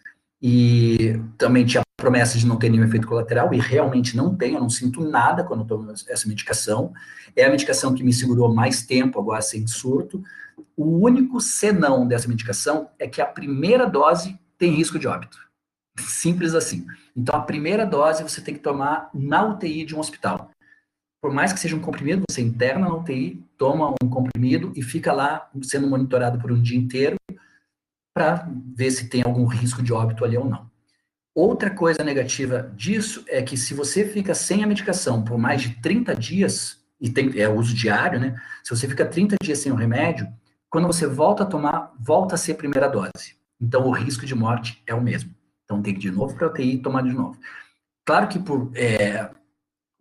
E também tinha a promessa de não ter nenhum efeito colateral, e realmente não tem, eu não sinto nada quando eu tomo essa medicação. É a medicação que me segurou mais tempo agora sem surto. O único senão dessa medicação é que a primeira dose tem risco de óbito. Simples assim. Então, a primeira dose você tem que tomar na UTI de um hospital. Por mais que seja um comprimido, você interna na UTI, toma um comprimido e fica lá sendo monitorado por um dia inteiro para ver se tem algum risco de óbito ali ou não. Outra coisa negativa disso é que se você fica sem a medicação por mais de 30 dias, e é uso diário, né? Se você fica 30 dias sem o remédio, quando você volta a tomar, volta a ser primeira dose. Então, o risco de morte é o mesmo. Então, tem que ir de novo para a UTI e tomar de novo. Claro que por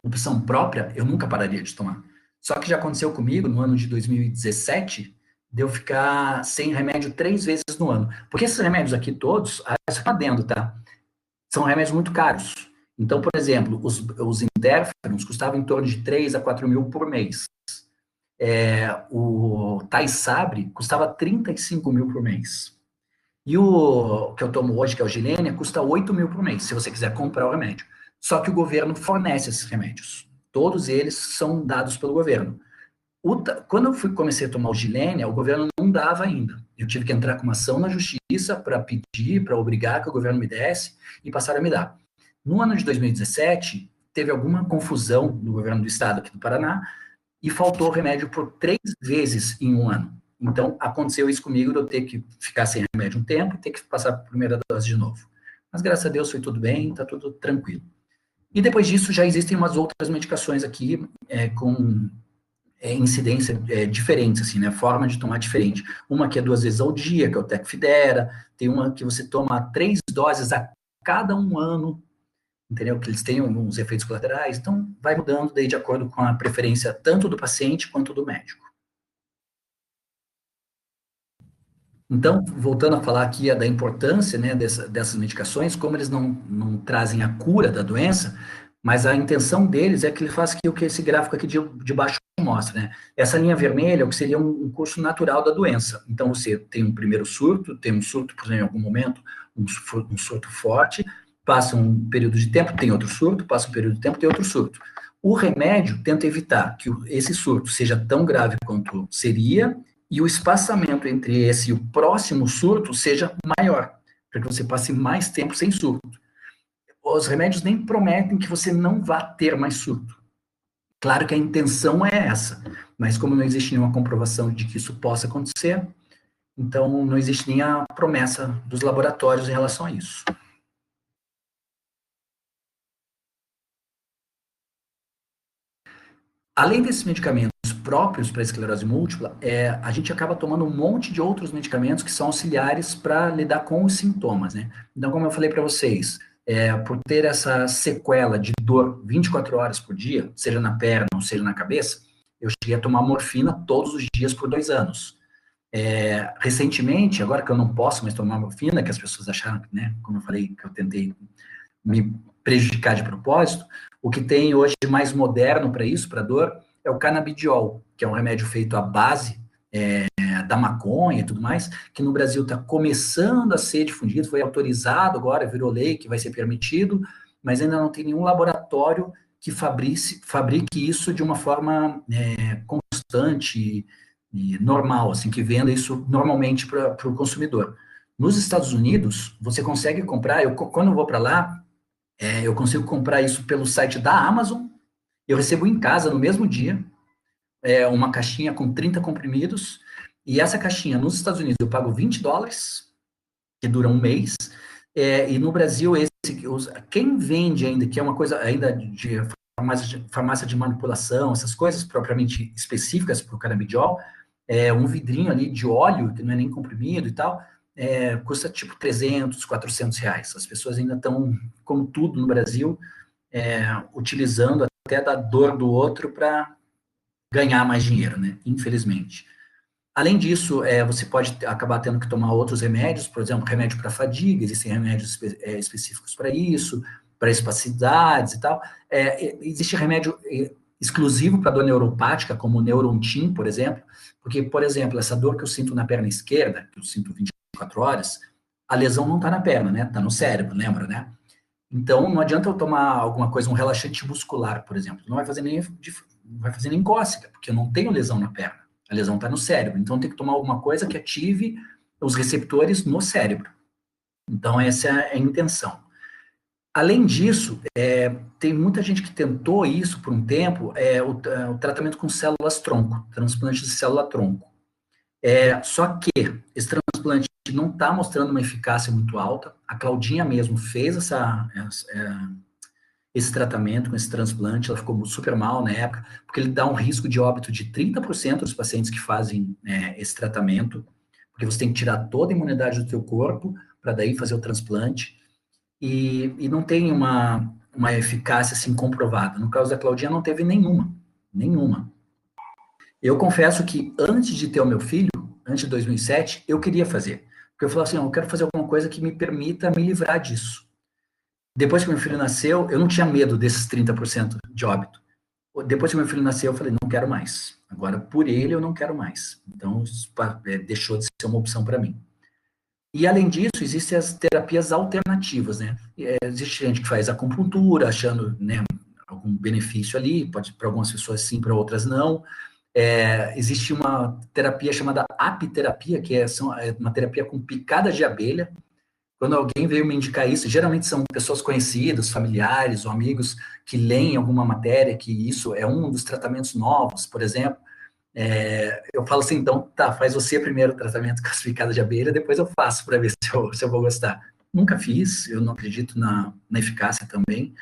opção própria, eu nunca pararia de tomar. Só que já aconteceu comigo no ano de 2017, de eu ficar sem remédio 3 vezes no ano. Porque esses remédios aqui todos, só tá dentro, tá? São remédios muito caros. Então, por exemplo, os interferons custavam em torno de 3 a 4 mil por mês. O Tysabri custava 35 mil por mês. E o que eu tomo hoje, que é o Gilenya, custa 8 mil por mês, se você quiser comprar o remédio. Só que o governo fornece esses remédios. Todos eles são dados pelo governo. Quando eu comecei a tomar o Gilenya, o governo não dava ainda. Eu tive que entrar com uma ação na justiça para pedir, para obrigar que o governo me desse, e passaram a me dar. No ano de 2017, teve alguma confusão no governo do estado aqui do Paraná, e faltou o remédio por 3 vezes em um ano. Então, aconteceu isso comigo, de eu ter que ficar sem remédio um tempo e ter que passar a primeira dose de novo. Mas, graças a Deus, foi tudo bem, está tudo tranquilo. E depois disso, já existem umas outras medicações aqui com incidência diferentes, assim, né? Forma de tomar diferente. Uma que é 2 vezes ao dia, que é o Tecfidera. Tem uma que você toma 3 doses a cada 1 ano, entendeu? Que eles têm alguns efeitos colaterais. Então, vai mudando daí de acordo com a preferência tanto do paciente quanto do médico. Então, voltando a falar aqui da importância, né, dessas medicações, como eles não trazem a cura da doença, mas a intenção deles é que ele faça o que esse gráfico aqui de baixo mostra, né? Essa linha vermelha é o que seria um curso natural da doença. Então, você tem um primeiro surto, tem um surto, por exemplo, em algum momento, um surto forte, passa um período de tempo, tem outro surto, passa um período de tempo, tem outro surto. O remédio tenta evitar que esse surto seja tão grave quanto seria, e o espaçamento entre esse e o próximo surto seja maior, para que você passe mais tempo sem surto. Os remédios nem prometem que você não vá ter mais surto. Claro que a intenção é essa, mas como não existe nenhuma comprovação de que isso possa acontecer, então não existe nem a promessa dos laboratórios em relação a isso. Além desses medicamentos próprios para a esclerose múltipla, a gente acaba tomando um monte de outros medicamentos que são auxiliares para lidar com os sintomas, né? Então, como eu falei para vocês, por ter essa sequela de dor 24 horas por dia, seja na perna ou seja na cabeça, eu cheguei a tomar morfina todos os dias por 2 anos. Recentemente, agora que eu não posso mais tomar morfina, que as pessoas acharam, né, como eu falei, que eu tentei me prejudicar de propósito, o que tem hoje de mais moderno para isso, para dor, é o canabidiol, que é um remédio feito à base da maconha e tudo mais, que no Brasil está começando a ser difundido, foi autorizado agora, virou lei, que vai ser permitido, mas ainda não tem nenhum laboratório que fabrique isso de uma forma constante e normal, assim, que venda isso normalmente para o consumidor. Nos Estados Unidos, você consegue comprar, quando eu vou para lá, eu consigo comprar isso pelo site da Amazon, eu recebo em casa no mesmo dia, uma caixinha com 30 comprimidos, e essa caixinha nos Estados Unidos eu pago $20, que dura 1 mês, e no Brasil, quem vende ainda, que é uma coisa ainda de farmácia de manipulação, essas coisas propriamente específicas para o canabidiol, um vidrinho ali de óleo, que não é nem comprimido e tal, custa tipo 300, 400 reais. As pessoas ainda estão, como tudo no Brasil, utilizando até da dor do outro para ganhar mais dinheiro, né? Infelizmente. Além disso, você pode acabar tendo que tomar outros remédios, por exemplo, remédio para fadiga, existem remédios específicos para isso, para espasticidades e tal. Existe remédio exclusivo para dor neuropática, como o Neurontin, por exemplo, porque, por exemplo, essa dor que eu sinto na perna esquerda, que eu sinto 24 horas, a lesão não está na perna, né? Está no cérebro, lembra, né? Então, não adianta eu tomar alguma coisa, um relaxante muscular, por exemplo. Não vai fazer nem cócega, porque eu não tenho lesão na perna. A lesão está no cérebro. Então, tem que tomar alguma coisa que ative os receptores no cérebro. Então, essa é a intenção. Além disso, tem muita gente que tentou isso por um tempo, o tratamento com células-tronco, transplante de célula-tronco. Só que esse transplante não está mostrando uma eficácia muito alta. A Claudinha mesmo fez esse tratamento com esse transplante, ela ficou super mal na época, porque ele dá um risco de óbito de 30% dos pacientes que fazem esse tratamento, porque você tem que tirar toda a imunidade do teu corpo para daí fazer o transplante, e não tem uma eficácia assim comprovada. No caso da Claudinha não teve nenhuma. Eu confesso que antes de ter o meu filho, antes de 2007, eu queria fazer, porque eu falava assim, eu quero fazer alguma coisa que me permita me livrar disso. Depois que meu filho nasceu, eu não tinha medo desses 30% de óbito. Depois que meu filho nasceu, eu falei, não quero mais. Agora, por ele, eu não quero mais. Então, deixou de ser uma opção para mim. E, além disso, existem as terapias alternativas, né? Existe gente que faz acupuntura, achando, né, algum benefício ali, pode para algumas pessoas sim, para outras não. Existe uma terapia chamada apiterapia, que é uma terapia com picada de abelha. Quando alguém veio me indicar isso, geralmente são pessoas conhecidas, familiares ou amigos que leem alguma matéria, que isso é um dos tratamentos novos, por exemplo. Eu falo assim, então, tá, faz você primeiro o tratamento com as picadas de abelha, depois eu faço para ver se eu vou gostar. Nunca fiz, eu não acredito na eficácia também.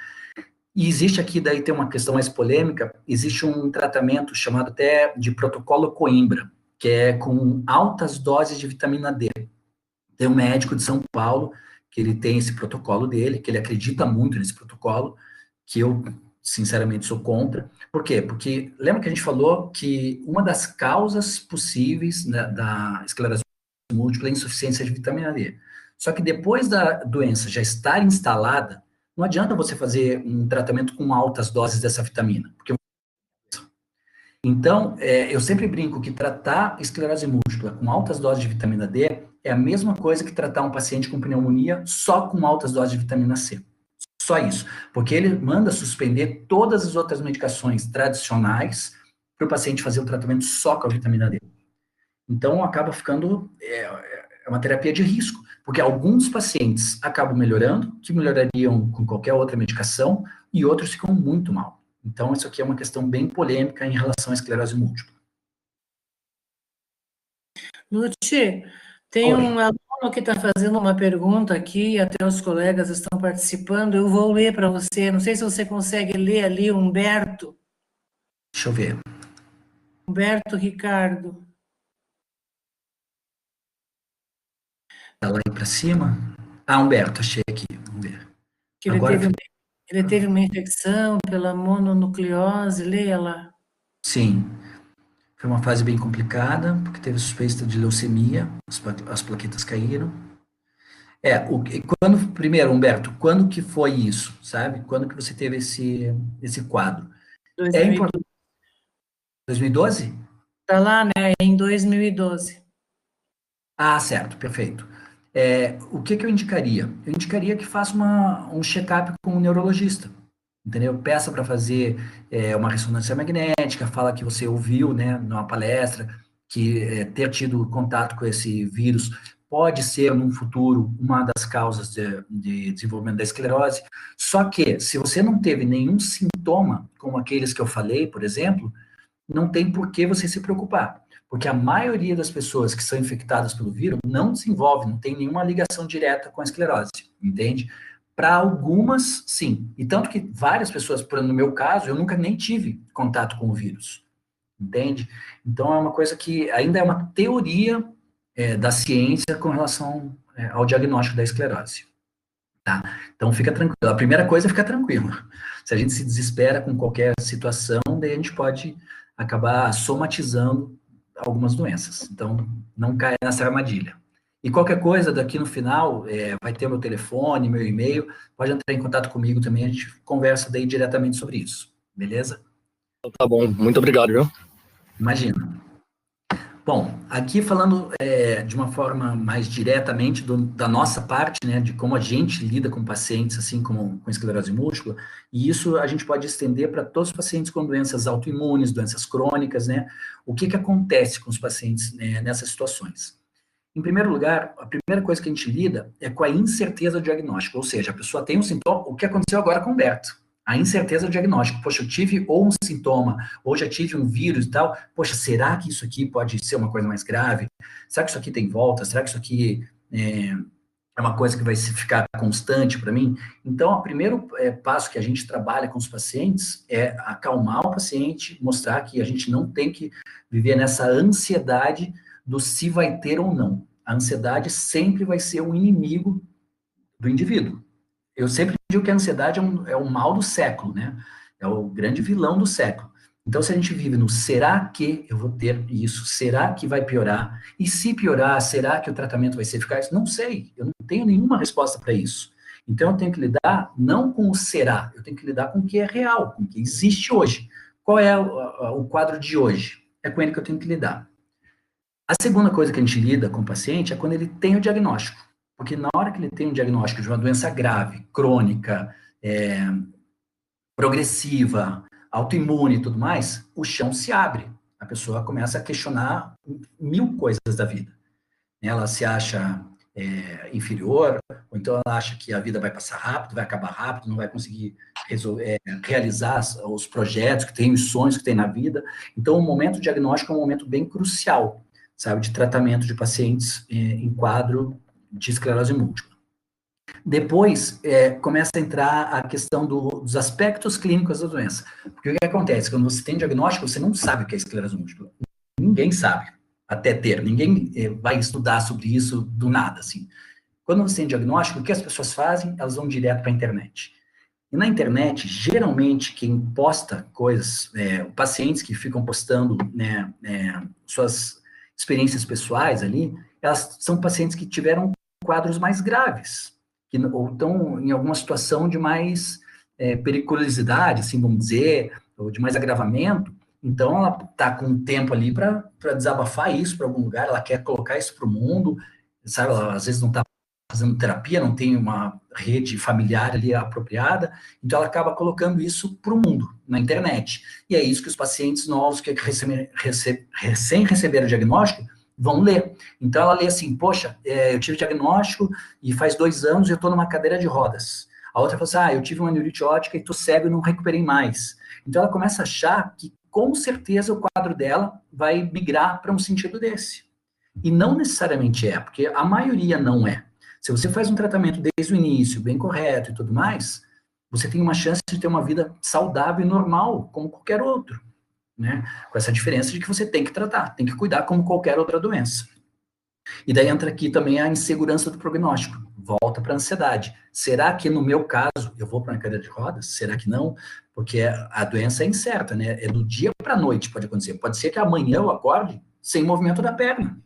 E existe aqui, daí tem uma questão mais polêmica, existe um tratamento chamado até de protocolo Coimbra, que é com altas doses de vitamina D. Tem um médico de São Paulo, que ele tem esse protocolo dele, que ele acredita muito nesse protocolo, que eu, sinceramente, sou contra. Por quê? Porque lembra que a gente falou que uma das causas possíveis da esclerose múltipla é a insuficiência de vitamina D. Só que depois da doença já estar instalada, não adianta você fazer um tratamento com altas doses dessa vitamina, porque então, eu sempre brinco que tratar esclerose múltipla com altas doses de vitamina D é a mesma coisa que tratar um paciente com pneumonia só com altas doses de vitamina C. Só isso. Porque ele manda suspender todas as outras medicações tradicionais para o paciente fazer o tratamento só com a vitamina D. Então, acaba ficando uma terapia de risco, porque alguns pacientes acabam melhorando, que melhorariam com qualquer outra medicação, e outros ficam muito mal. Então, isso aqui é uma questão bem polêmica em relação à esclerose múltipla. Lute, tem um aluno que está fazendo uma pergunta aqui, até os colegas estão participando, eu vou ler para você, não sei se você consegue ler ali, Humberto. Deixa eu ver. Humberto Ricardo. Tá lá para cima? Humberto, achei aqui, vamos ver. Que ele teve uma infecção pela mononucleose, leia lá. Sim, foi uma fase bem complicada, porque teve suspeita de leucemia, as plaquetas caíram. Primeiro, Humberto, quando que foi isso, sabe? Quando que você teve esse quadro? 2012. É importante. 2012? Está lá, né? Em 2012. Certo, perfeito. O que eu indicaria? Eu indicaria que faça um check-up com um neurologista, entendeu? Peça para fazer uma ressonância magnética, fala que você ouviu, né, numa palestra, que ter tido contato com esse vírus pode ser, num futuro, uma das causas de desenvolvimento da esclerose. Só que, se você não teve nenhum sintoma, como aqueles que eu falei, por exemplo, não tem por que você se preocupar. Porque a maioria das pessoas que são infectadas pelo vírus não desenvolve, não tem nenhuma ligação direta com a esclerose, entende? Para algumas, sim. E tanto que várias pessoas, no meu caso, eu nunca nem tive contato com o vírus. entende? Então, é uma coisa que ainda é uma teoria da ciência com relação ao diagnóstico da esclerose. Tá? Então, fica tranquilo. A primeira coisa é ficar tranquilo. Se a gente se desespera com qualquer situação, daí a gente pode acabar somatizando algumas doenças. Então, não caia nessa armadilha. E qualquer coisa, daqui no final, vai ter meu telefone, meu e-mail, pode entrar em contato comigo também, a gente conversa daí diretamente sobre isso. Beleza? Tá bom, muito obrigado, viu? Imagina. Bom, aqui falando de uma forma mais diretamente da nossa parte, né, de como a gente lida com pacientes, assim como com esclerose múltipla, e isso a gente pode estender para todos os pacientes com doenças autoimunes, doenças crônicas, né, o que acontece com os pacientes nessas situações. Em primeiro lugar, a primeira coisa que a gente lida é com a incerteza do diagnóstico, ou seja, a pessoa tem um sintoma, o que aconteceu agora com o Humberto. A incerteza do diagnóstico. Poxa, eu tive ou um sintoma, ou já tive um vírus e tal. Poxa, será que isso aqui pode ser uma coisa mais grave? Será que isso aqui tem volta? Será que isso aqui é uma coisa que vai ficar constante para mim? Então, o primeiro passo que a gente trabalha com os pacientes é acalmar o paciente, mostrar que a gente não tem que viver nessa ansiedade do se vai ter ou não. A ansiedade sempre vai ser um inimigo do indivíduo. Eu sempre digo que a ansiedade é o mal do século, né? É o grande vilão do século. Então, se a gente vive no será que eu vou ter isso? Será que vai piorar? E se piorar, será que o tratamento vai ser eficaz? Não sei, eu não tenho nenhuma resposta para isso. Então, eu tenho que lidar não com o será, eu tenho que lidar com o que é real, com o que existe hoje. Qual é o quadro de hoje? É com ele que eu tenho que lidar. A segunda coisa que a gente lida com o paciente é quando ele tem o diagnóstico. Porque na hora que ele tem um diagnóstico de uma doença grave, crônica, progressiva, autoimune e tudo mais, o chão se abre. A pessoa começa a questionar 1000 coisas da vida. Ela se acha inferior, ou então ela acha que a vida vai passar rápido, vai acabar rápido, não vai conseguir realizar os projetos que tem, os sonhos que tem na vida. Então, o momento diagnóstico é um momento bem crucial, sabe, de tratamento de pacientes em quadro de esclerose múltipla. Depois, começa a entrar a questão dos aspectos clínicos da doença. Porque o que acontece? Quando você tem diagnóstico, você não sabe o que é esclerose múltipla. Ninguém sabe, até ter. Ninguém vai estudar sobre isso do nada, assim. Quando você tem diagnóstico, o que as pessoas fazem? Elas vão direto para a internet. E na internet, geralmente, quem posta coisas, pacientes que ficam postando suas experiências pessoais ali, elas são pacientes que tiveram quadros mais graves, ou estão em alguma situação de mais periculosidade, assim, vamos dizer, ou de mais agravamento. Então, ela está com tempo ali para desabafar isso para algum lugar, ela quer colocar isso para o mundo, sabe? Ela às vezes não está fazendo terapia, não tem uma rede familiar ali apropriada, então ela acaba colocando isso para o mundo, na internet. E é isso que os pacientes novos que recém receberam o diagnóstico vão ler. Então ela lê assim, poxa, eu tive diagnóstico e faz 2 anos eu estou numa cadeira de rodas. A outra fala assim, eu tive uma neurite óptica e estou cego e não recuperei mais. Então ela começa a achar que com certeza o quadro dela vai migrar para um sentido desse. E não necessariamente porque a maioria não é. Se você faz um tratamento desde o início, bem correto e tudo mais, você tem uma chance de ter uma vida saudável e normal, como qualquer outro, né? Com essa diferença de que você tem que tratar, tem que cuidar como qualquer outra doença. E daí entra aqui também a insegurança do prognóstico, volta para a ansiedade. Será que no meu caso eu vou para uma cadeira de rodas? Será que não? Porque a doença é incerta, né? É do dia para a noite pode acontecer. Pode ser que amanhã eu acorde sem movimento da perna,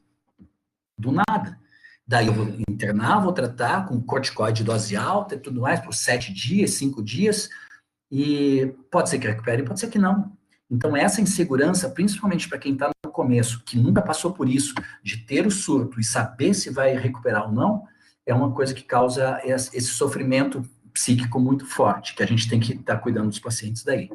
do nada. Daí eu vou internar, vou tratar com corticoide de dose alta e tudo mais por 7 dias, 5 dias, e pode ser que recupere, pode ser que não. Então, essa insegurança, principalmente para quem está no começo, que nunca passou por isso, de ter o surto e saber se vai recuperar ou não, é uma coisa que causa esse sofrimento psíquico muito forte, que a gente tem que estar cuidando dos pacientes daí.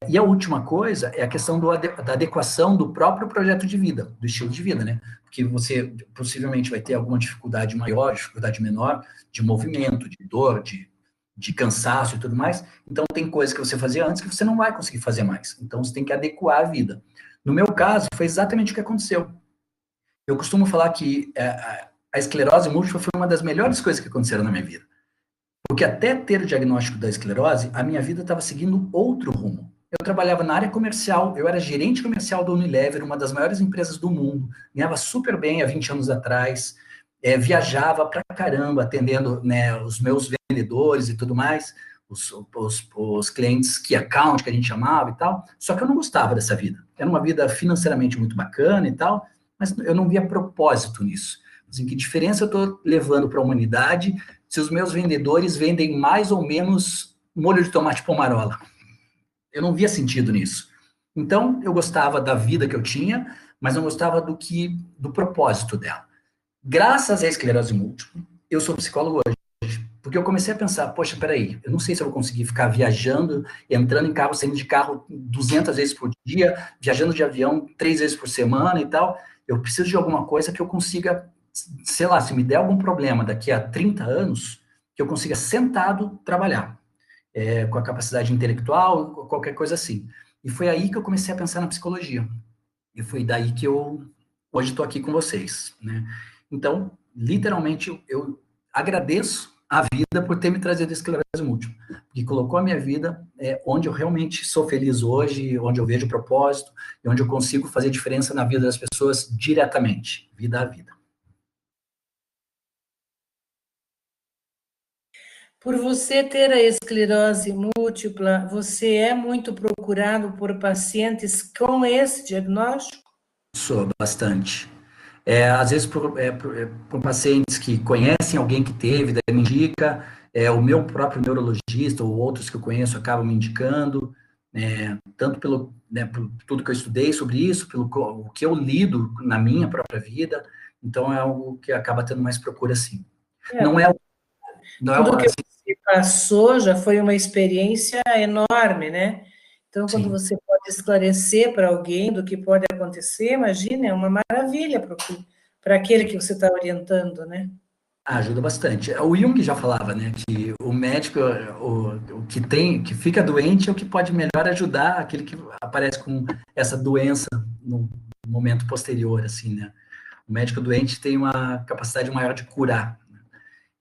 E a última coisa é a questão da adequação do próprio projeto de vida, do estilo de vida, né? Porque você possivelmente vai ter alguma dificuldade maior, dificuldade menor, de movimento, de dor, de cansaço e tudo mais. Então, tem coisas que você fazia antes que você não vai conseguir fazer mais. Então, você tem que adequar a vida. No meu caso, foi exatamente o que aconteceu. Eu costumo falar que a esclerose múltipla foi uma das melhores coisas que aconteceram na minha vida. Porque até ter o diagnóstico da esclerose, a minha vida estava seguindo outro rumo. eu trabalhava na área comercial, eu era gerente comercial da Unilever, uma das maiores empresas do mundo, ganhava super bem há 20 anos atrás, viajava pra caramba, atendendo, né, os meus vendedores e tudo mais, os clientes key account, que a gente chamava e tal, só que eu não gostava dessa vida. Era uma vida financeiramente muito bacana e tal, mas eu não via propósito nisso. Assim, que diferença eu estou levando para a humanidade se os meus vendedores vendem mais ou menos molho de tomate pomarola? Eu não via sentido nisso. Então, eu gostava da vida que eu tinha, mas não gostava do propósito dela. Graças à esclerose múltipla, eu sou psicólogo hoje, porque eu comecei a pensar, poxa, peraí, eu não sei se eu vou conseguir ficar viajando, entrando em carro, saindo de carro 200 vezes por dia, viajando de avião 3 vezes por semana e tal. Eu preciso de alguma coisa que eu consiga, sei lá, se me der algum problema daqui a 30 anos, que eu consiga sentado trabalhar, com a capacidade intelectual, qualquer coisa assim. E foi aí que eu comecei a pensar na psicologia. E foi daí que eu hoje estou aqui com vocês, né? Então, literalmente, eu agradeço a vida por ter me trazido a esclerose múltipla, que colocou a minha vida onde eu realmente sou feliz hoje, onde eu vejo propósito, e onde eu consigo fazer diferença na vida das pessoas diretamente, vida a vida. Por você ter a esclerose múltipla, você é muito procurado por pacientes com esse diagnóstico? Sou bastante. Às vezes por pacientes que conhecem alguém que teve, daí me indica, o meu próprio neurologista ou outros que eu conheço acabam me indicando, tanto por tudo que eu estudei sobre isso, pelo o que eu lido na minha própria vida, então é algo que acaba tendo mais procura, sim. Tudo que você passou já foi uma experiência enorme, né? Então, quando Sim. você pode esclarecer para alguém do que pode acontecer, imagina, é uma maravilha para aquele que você está orientando, né? Ajuda bastante. O Jung já falava, né, que o médico, o que fica doente é o que pode melhor ajudar aquele que aparece com essa doença no momento posterior, assim, né? O médico doente tem uma capacidade maior de curar.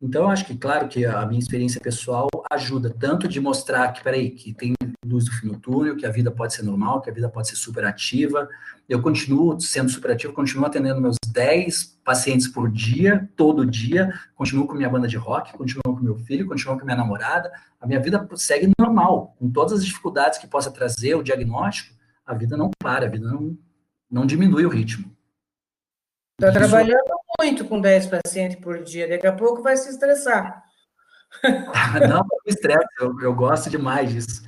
Então, eu acho que, claro, que a minha experiência pessoal ajuda tanto de mostrar que, peraí, que tem luz no fim do túnel, que a vida pode ser normal, que a vida pode ser superativa. Eu continuo sendo superativo, continuo atendendo meus 10 pacientes por dia, todo dia, continuo com minha banda de rock, continuo com meu filho, continuo com minha namorada. A minha vida segue normal, com todas as dificuldades que possa trazer o diagnóstico, a vida não para, a vida não diminui o ritmo. Está trabalhando muito com 10 pacientes por dia, daqui a pouco vai se estressar. Não me estresse, eu gosto demais disso.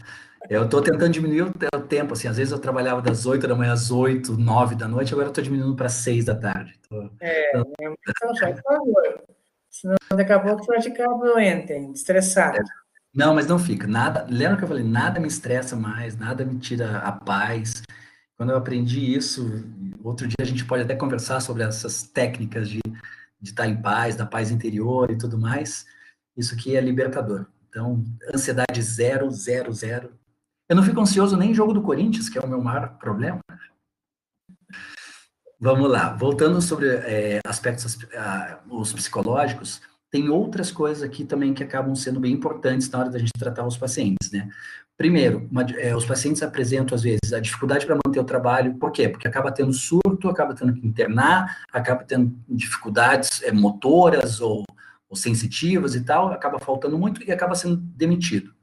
Eu estou tentando diminuir o tempo, assim, às vezes eu trabalhava das 8 da manhã às 8, 9 da noite, agora eu estou diminuindo para 6 da tarde. Então, por favor, senão daqui a pouco você vai ficar doente, estressado. Não, mas não fica, nada, lembra que eu falei, nada me estressa mais, nada me tira a paz. Quando eu aprendi isso, outro dia a gente pode até conversar sobre essas técnicas de estar em paz, da paz interior e tudo mais. Isso aqui é libertador. Então, ansiedade 0, 0, 0. Eu não fico ansioso nem em jogo do Corinthians, que é o meu maior problema. Vamos lá. Voltando sobre aspectos os psicológicos, tem outras coisas aqui também que acabam sendo bem importantes na hora da gente tratar os pacientes, né? Primeiro, os pacientes apresentam, às vezes, a dificuldade para manter o trabalho. Por quê? Porque acaba tendo surto, acaba tendo que internar, acaba tendo dificuldades motoras ou sensitivas e tal, acaba faltando muito e acaba sendo demitido.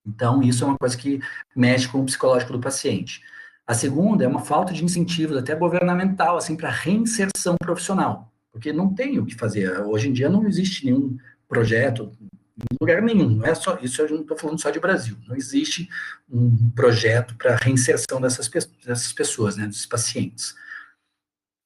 Então, isso é uma coisa que mexe com o psicológico do paciente. A segunda é uma falta de incentivos, até governamental, assim, para reinserção profissional, porque não tem o que fazer. Hoje em dia não existe nenhum projeto, em lugar nenhum, não é só isso, eu não estou falando só de Brasil, não existe um projeto para reinserção dessas pessoas, né, desses pacientes.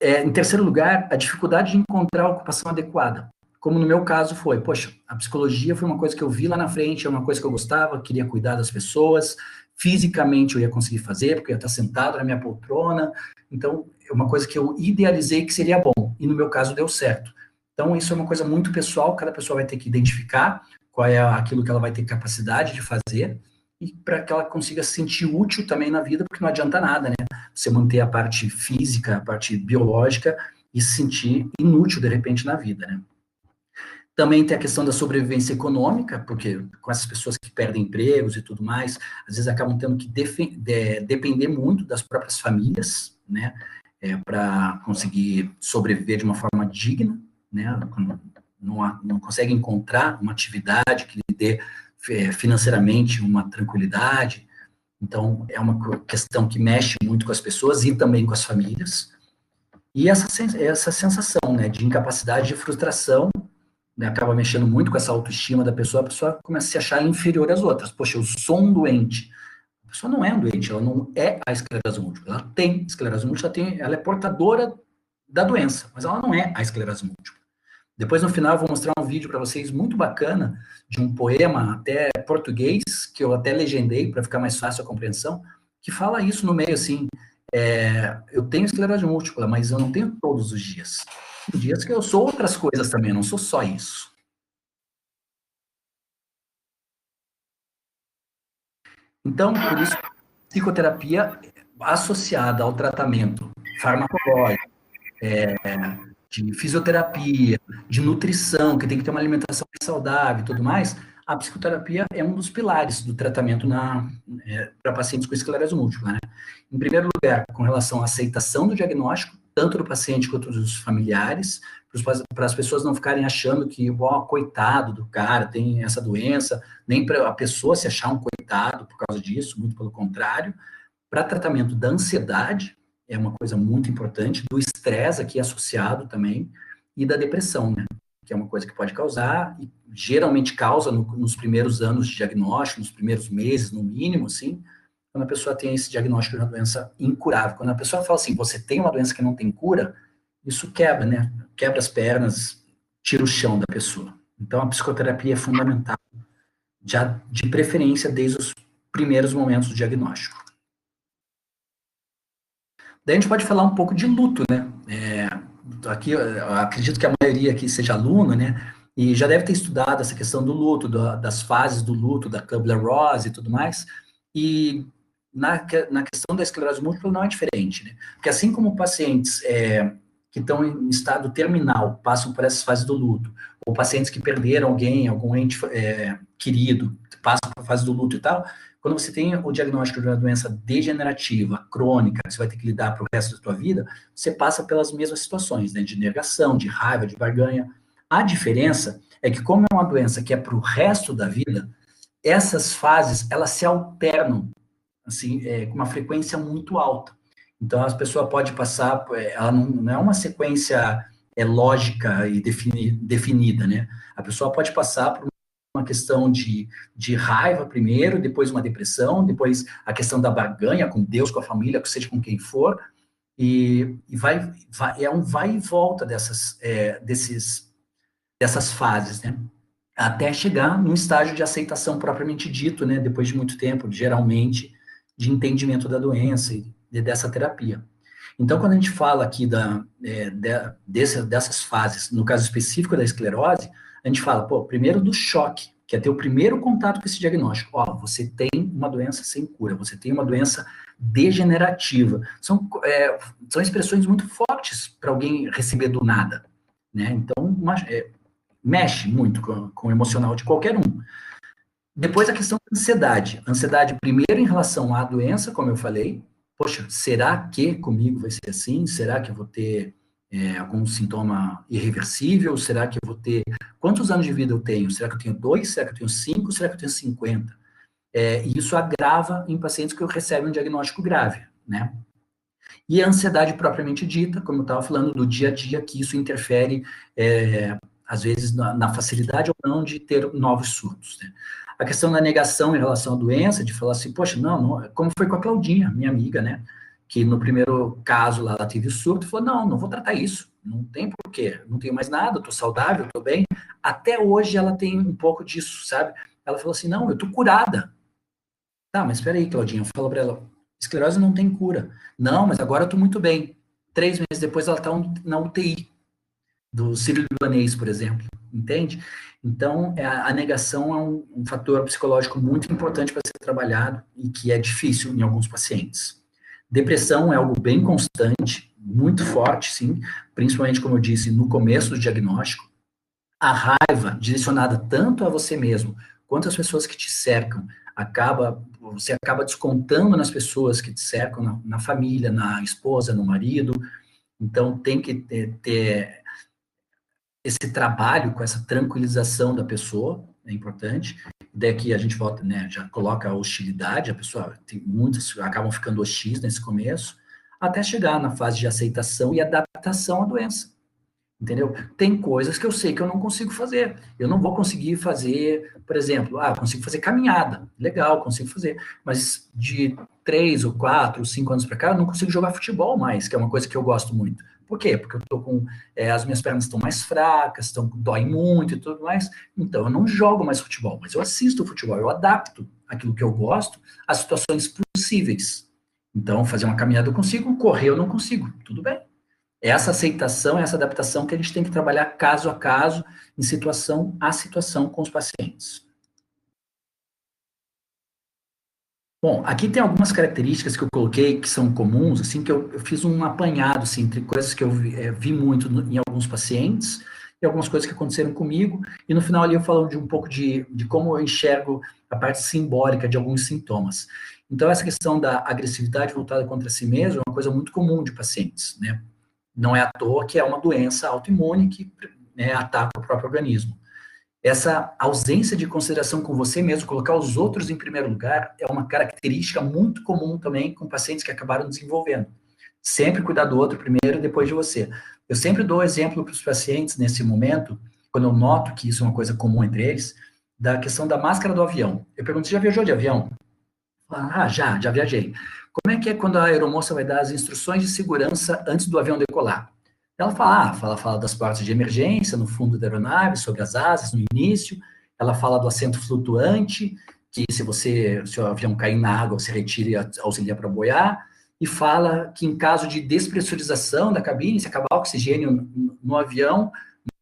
Em terceiro lugar, a dificuldade de encontrar a ocupação adequada. Como no meu caso foi, poxa, a psicologia foi uma coisa que eu vi lá na frente, é uma coisa que eu gostava, queria cuidar das pessoas, fisicamente eu ia conseguir fazer, porque eu ia estar sentado na minha poltrona, então é uma coisa que eu idealizei que seria bom, e no meu caso deu certo. Então isso é uma coisa muito pessoal, cada pessoa vai ter que identificar qual é aquilo que ela vai ter capacidade de fazer, e para que ela consiga se sentir útil também na vida, porque não adianta nada, né, você manter a parte física, a parte biológica, e se sentir inútil de repente na vida, né. Também tem a questão da sobrevivência econômica, porque com essas pessoas que perdem empregos e tudo mais, às vezes acabam tendo que depender muito das próprias famílias, né, para conseguir sobreviver de uma forma digna, né, não consegue encontrar uma atividade que lhe dê financeiramente uma tranquilidade. Então, é uma questão que mexe muito com as pessoas e também com as famílias. E essa sensação, né, de incapacidade, de frustração, né, acaba mexendo muito com essa autoestima da pessoa, a pessoa começa a se achar inferior às outras. Poxa, eu sou um doente. A pessoa não é um doente, ela não é a esclerose múltipla. Ela tem esclerose múltipla, ela é portadora da doença, mas ela não é a esclerose múltipla. Depois, no final, eu vou mostrar um vídeo para vocês muito bacana, de um poema até português, que eu até legendei para ficar mais fácil a compreensão, que fala isso no meio, assim, eu tenho esclerose múltipla, mas eu não tenho todos os dias. Tem dias que eu sou outras coisas também, não sou só isso. Então, por isso, psicoterapia associada ao tratamento farmacológico, de fisioterapia, de nutrição, que tem que ter uma alimentação mais saudável e tudo mais, a psicoterapia é um dos pilares do tratamento para pacientes com esclerose múltipla, né? Em primeiro lugar, com relação à aceitação do diagnóstico, tanto do paciente quanto dos familiares, para as pessoas não ficarem achando que, coitado do cara, tem essa doença, nem para a pessoa se achar um coitado por causa disso, muito pelo contrário. Para tratamento da ansiedade, é uma coisa muito importante, do estresse aqui associado também, e da depressão, né? Que é uma coisa que pode causar, e geralmente causa nos primeiros anos de diagnóstico, nos primeiros meses, no mínimo, assim, quando a pessoa tem esse diagnóstico de uma doença incurável. Quando a pessoa fala assim, você tem uma doença que não tem cura, isso quebra, né? Quebra as pernas, tira o chão da pessoa. Então, a psicoterapia é fundamental, já de preferência desde os primeiros momentos do diagnóstico. Daí a gente pode falar um pouco de luto, né? Aqui, eu acredito que a maioria aqui seja aluno, né? E já deve ter estudado essa questão do luto, das fases do luto, da Kubler-Ross e tudo mais. E na questão da esclerose múltipla não é diferente, né? Porque assim como pacientes que estão em estado terminal passam por essas fases do luto, ou pacientes que perderam algum ente querido, passam por fase do luto e tal, quando você tem o diagnóstico de uma doença degenerativa, crônica, que você vai ter que lidar para o resto da sua vida, você passa pelas mesmas situações, né, de negação, de raiva, de barganha. A diferença é que, como é uma doença que é para o resto da vida, essas fases, elas se alternam, assim, com uma frequência muito alta. Então, a pessoa pode passar, ela não é uma sequência lógica e definida, né? A pessoa pode passar por uma questão de raiva primeiro, depois uma depressão, depois a questão da barganha com Deus, com a família, seja com quem for, e é um vai e volta dessas fases, né? Até chegar num estágio de aceitação propriamente dito, né? Depois de muito tempo, geralmente, de entendimento da doença e dessa terapia. Então, quando a gente fala aqui dessas fases, no caso específico da esclerose, a gente fala, primeiro do choque, que é ter o primeiro contato com esse diagnóstico. Você tem uma doença sem cura, você tem uma doença degenerativa. São expressões muito fortes para alguém receber do nada, né? Então, mexe muito com o emocional de qualquer um. Depois, a questão da ansiedade. Ansiedade, primeiro, em relação à doença, como eu falei. Poxa, será que comigo vai ser assim? Será que eu vou ter algum sintoma irreversível? Será que eu vou ter... Quantos anos de vida eu tenho? Será que eu tenho 2? Será que eu tenho 5? Será que eu tenho 50? E isso agrava em pacientes que recebem um diagnóstico grave, né? E a ansiedade propriamente dita, como eu estava falando, do dia a dia, que isso interfere, às vezes, na facilidade ou não de ter novos surtos, né? A questão da negação em relação à doença, de falar assim, poxa, não, como foi com a Claudinha, minha amiga, né? Que no primeiro caso lá, ela teve surto e falou, não vou tratar isso, não tem porquê, não tenho mais nada, estou saudável, estou bem. Até hoje ela tem um pouco disso, sabe? Ela falou assim, não, eu estou curada. Tá, mas espera aí, Claudinha, fala para ela, esclerose não tem cura. Não, mas agora eu estou muito bem. 3 meses depois ela está na UTI, do sírio-libanês, por exemplo, entende? Então, a negação é um fator psicológico muito importante para ser trabalhado e que é difícil em alguns pacientes. Depressão é algo bem constante, muito forte, sim, principalmente, como eu disse, no começo do diagnóstico. a raiva direcionada tanto a você mesmo, quanto às pessoas que te cercam, você acaba descontando nas pessoas que te cercam, na família, na esposa, no marido. Então, tem que ter esse trabalho com essa tranquilização da pessoa, é importante. Daqui a gente volta, né, já coloca a hostilidade, a pessoa, tem muitas acabam ficando hostis nesse começo, até chegar na fase de aceitação e adaptação à doença. Entendeu? Tem coisas que eu sei que eu não consigo fazer. Eu não vou conseguir fazer, por exemplo, eu consigo fazer caminhada. Legal, consigo fazer. Mas de 3 ou 4 ou 5 anos para cá, eu não consigo jogar futebol mais, que é uma coisa que eu gosto muito. Por quê? Porque eu tô com... as minhas pernas estão mais fracas, dói muito e tudo mais. Então, eu não jogo mais futebol, mas eu assisto futebol. Eu adapto aquilo que eu gosto às situações possíveis. Então, fazer uma caminhada eu consigo, correr eu não consigo. Tudo bem. Essa aceitação, essa adaptação que a gente tem que trabalhar caso a caso, em situação a situação com os pacientes. Bom, aqui tem algumas características que eu coloquei que são comuns, assim, que eu fiz um apanhado, assim, entre coisas que eu vi muito em alguns pacientes e algumas coisas que aconteceram comigo, e no final ali eu falo de um pouco de como eu enxergo a parte simbólica de alguns sintomas. Então, essa questão da agressividade voltada contra si mesmo é uma coisa muito comum de pacientes, né? Não é à toa que é uma doença autoimune que, né, ataca o próprio organismo. Essa ausência de consideração com você mesmo, colocar os outros em primeiro lugar, é uma característica muito comum também com pacientes que acabaram desenvolvendo. Sempre cuidar do outro primeiro, depois de você. Eu sempre dou exemplo para os pacientes nesse momento, quando eu noto que isso é uma coisa comum entre eles, da questão da máscara do avião. Eu pergunto, você já viajou de avião? Já viajei. Como é que é quando a aeromoça vai dar as instruções de segurança antes do avião decolar? Ela fala das portas de emergência no fundo da aeronave, sobre as asas, no início. Ela fala do assento flutuante, que se o avião cair na água, você retira e auxilia para boiar. E fala que em caso de despressurização da cabine, se acabar o oxigênio no avião,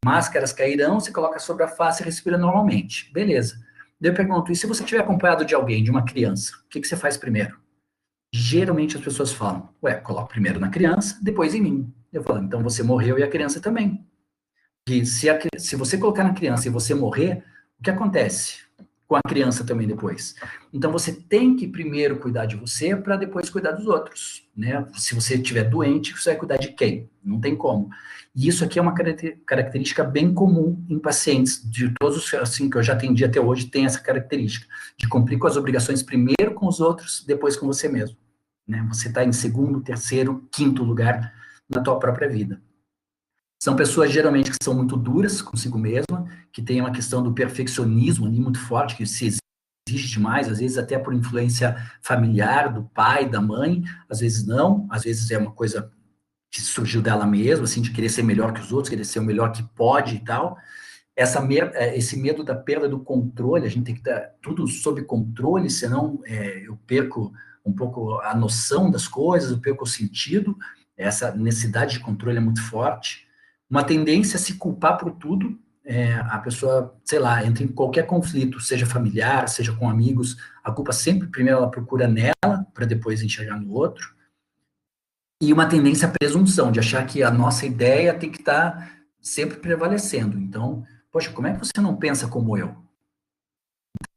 máscaras cairão, você coloca sobre a face e respira normalmente. Beleza. Daí eu pergunto, e se você estiver acompanhado de alguém, de uma criança, o que você faz primeiro? Geralmente as pessoas falam, coloco primeiro na criança, depois em mim. Eu falo, então você morreu e a criança também. E se você colocar na criança e você morrer, o que acontece com a criança também depois? Então você tem que primeiro cuidar de você para depois cuidar dos outros, né? Se você estiver doente, você vai cuidar de quem? Não tem como. E isso aqui é uma característica bem comum em pacientes, de todos os assim, que eu já atendi até hoje, tem essa característica, de cumprir com as obrigações primeiro com os outros, depois com você mesmo. Né? Você está em segundo, terceiro, quinto lugar na tua própria vida. São pessoas, geralmente, que são muito duras consigo mesma, que tem uma questão do perfeccionismo ali muito forte, que se exige demais, às vezes até por influência familiar, do pai, da mãe, às vezes não, às vezes é uma coisa que surgiu dela mesma, assim, de querer ser melhor que os outros, querer ser o melhor que pode e tal. Esse medo da perda do controle, a gente tem que dar tudo sob controle, senão eu perco um pouco a noção das coisas, eu perco o sentido, essa necessidade de controle é muito forte. Uma tendência a se culpar por tudo, a pessoa, sei lá, entra em qualquer conflito, seja familiar, seja com amigos, a culpa sempre, primeiro ela procura nela, para depois enxergar no outro. E uma tendência à presunção, de achar que a nossa ideia tem que estar sempre prevalecendo. Então, poxa, como é que você não pensa como eu?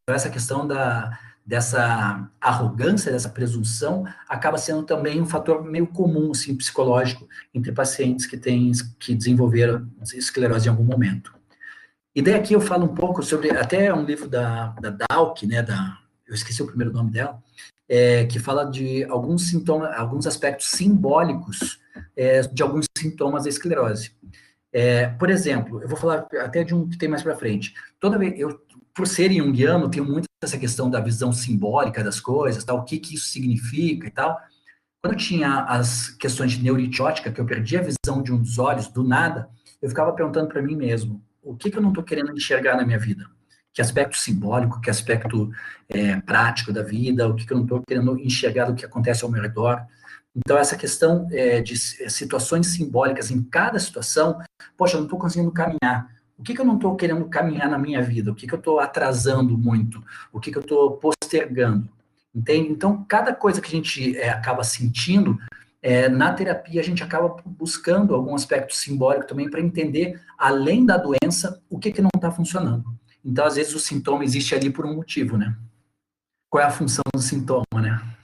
Então, essa questão dessa arrogância, dessa presunção, acaba sendo também um fator meio comum, assim, psicológico, entre pacientes que desenvolveram esclerose em algum momento. E daí aqui eu falo um pouco sobre, até um livro da Dalk, né, eu esqueci o primeiro nome dela, que fala de alguns sintomas, alguns aspectos simbólicos de alguns sintomas da esclerose. Por exemplo, eu vou falar até de um que tem mais para frente. Toda vez, por ser junguiano, tenho muito essa questão da visão simbólica das coisas, tal, o que isso significa e tal. Quando eu tinha as questões de neurotiótica, que eu perdi a visão de um dos olhos do nada, eu ficava perguntando para mim mesmo, o que eu não estou querendo enxergar na minha vida? Que aspecto simbólico, que aspecto prático da vida, o que eu não estou querendo enxergar do que acontece ao meu redor. Então, essa questão de situações simbólicas em cada situação, poxa, eu não estou conseguindo caminhar. O que eu não estou querendo caminhar na minha vida? O que eu estou atrasando muito? O que eu estou postergando? Entende? Então, cada coisa que a gente acaba sentindo Na terapia a gente acaba buscando algum aspecto simbólico também para entender, além da doença, o que não está funcionando. Então, às vezes, o sintoma existe ali por um motivo, né? Qual é a função do sintoma, né?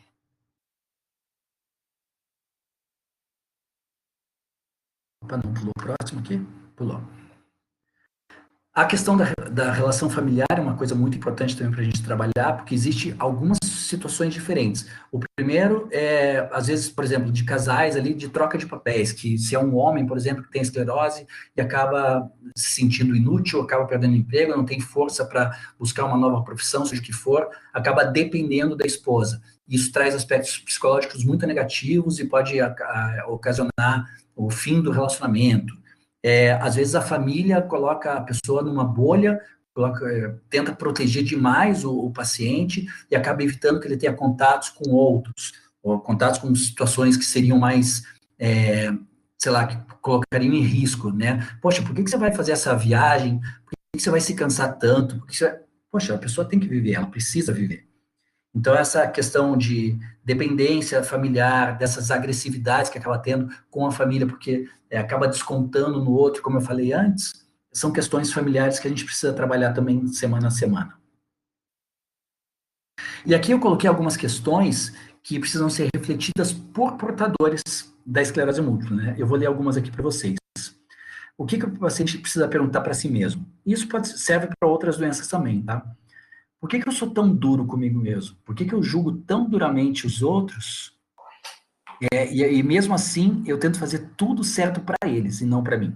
Opa, não pulou o próximo aqui? Pulou. A questão da relação familiar é uma coisa muito importante também para a gente trabalhar, porque existe algumas situações diferentes. O primeiro é, às vezes, por exemplo, de casais ali, de troca de papéis, que se é um homem, por exemplo, que tem esclerose e acaba se sentindo inútil, acaba perdendo emprego, não tem força para buscar uma nova profissão, seja o que for, acaba dependendo da esposa. Isso traz aspectos psicológicos muito negativos e pode ocasionar o fim do relacionamento. Às vezes a família coloca a pessoa numa bolha, tenta proteger demais o paciente e acaba evitando que ele tenha contatos com outros, ou contatos com situações que seriam mais, sei lá, que colocariam em risco, né? Poxa, por que você vai fazer essa viagem? Por que você vai se cansar tanto? Poxa, a pessoa tem que viver, ela precisa viver. Então, essa questão de dependência familiar, dessas agressividades que acaba tendo com a família, porque acaba descontando no outro, como eu falei antes, são questões familiares que a gente precisa trabalhar também semana a semana. E aqui eu coloquei algumas questões que precisam ser refletidas por portadores da esclerose múltipla, né? Eu vou ler algumas aqui para vocês. O que o paciente precisa perguntar para si mesmo? Isso serve para outras doenças também, tá? Por que eu sou tão duro comigo mesmo? Por que eu julgo tão duramente os outros? E mesmo assim, eu tento fazer tudo certo para eles e não para mim.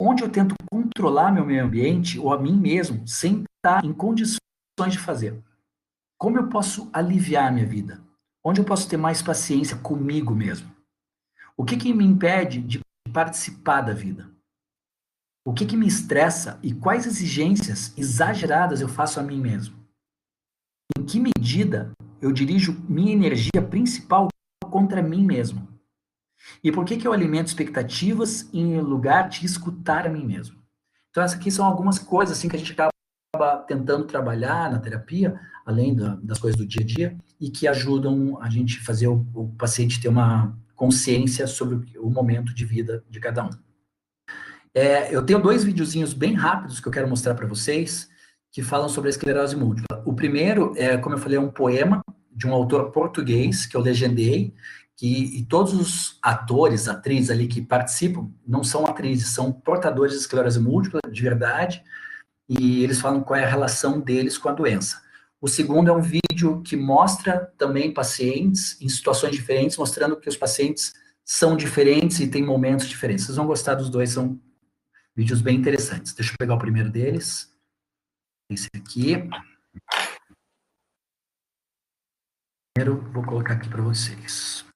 Onde eu tento controlar meu meio ambiente ou a mim mesmo sem estar em condições de fazer. Como eu posso aliviar a minha vida? Onde eu posso ter mais paciência comigo mesmo? O que me impede de participar da vida? O que me estressa e quais exigências exageradas eu faço a mim mesmo? Em que medida eu dirijo minha energia principal contra mim mesmo? E por que eu alimento expectativas em lugar de escutar a mim mesmo? Então, essas aqui são algumas coisas assim, que a gente acaba tentando trabalhar na terapia, além das coisas do dia a dia, e que ajudam a gente fazer o paciente ter uma consciência sobre o momento de vida de cada um. Eu tenho 2 videozinhos bem rápidos que eu quero mostrar para vocês, que falam sobre a esclerose múltipla. O primeiro como eu falei, é um poema de um autor português, que eu legendei, e todos os atores, atrizes ali que participam, não são atrizes, são portadores de esclerose múltipla, de verdade, e eles falam qual é a relação deles com a doença. O segundo é um vídeo que mostra também pacientes em situações diferentes, mostrando que os pacientes são diferentes e têm momentos diferentes. Vocês vão gostar dos dois, são vídeos bem interessantes. Deixa eu pegar o primeiro deles. Esse aqui. Primeiro, vou colocar aqui para vocês.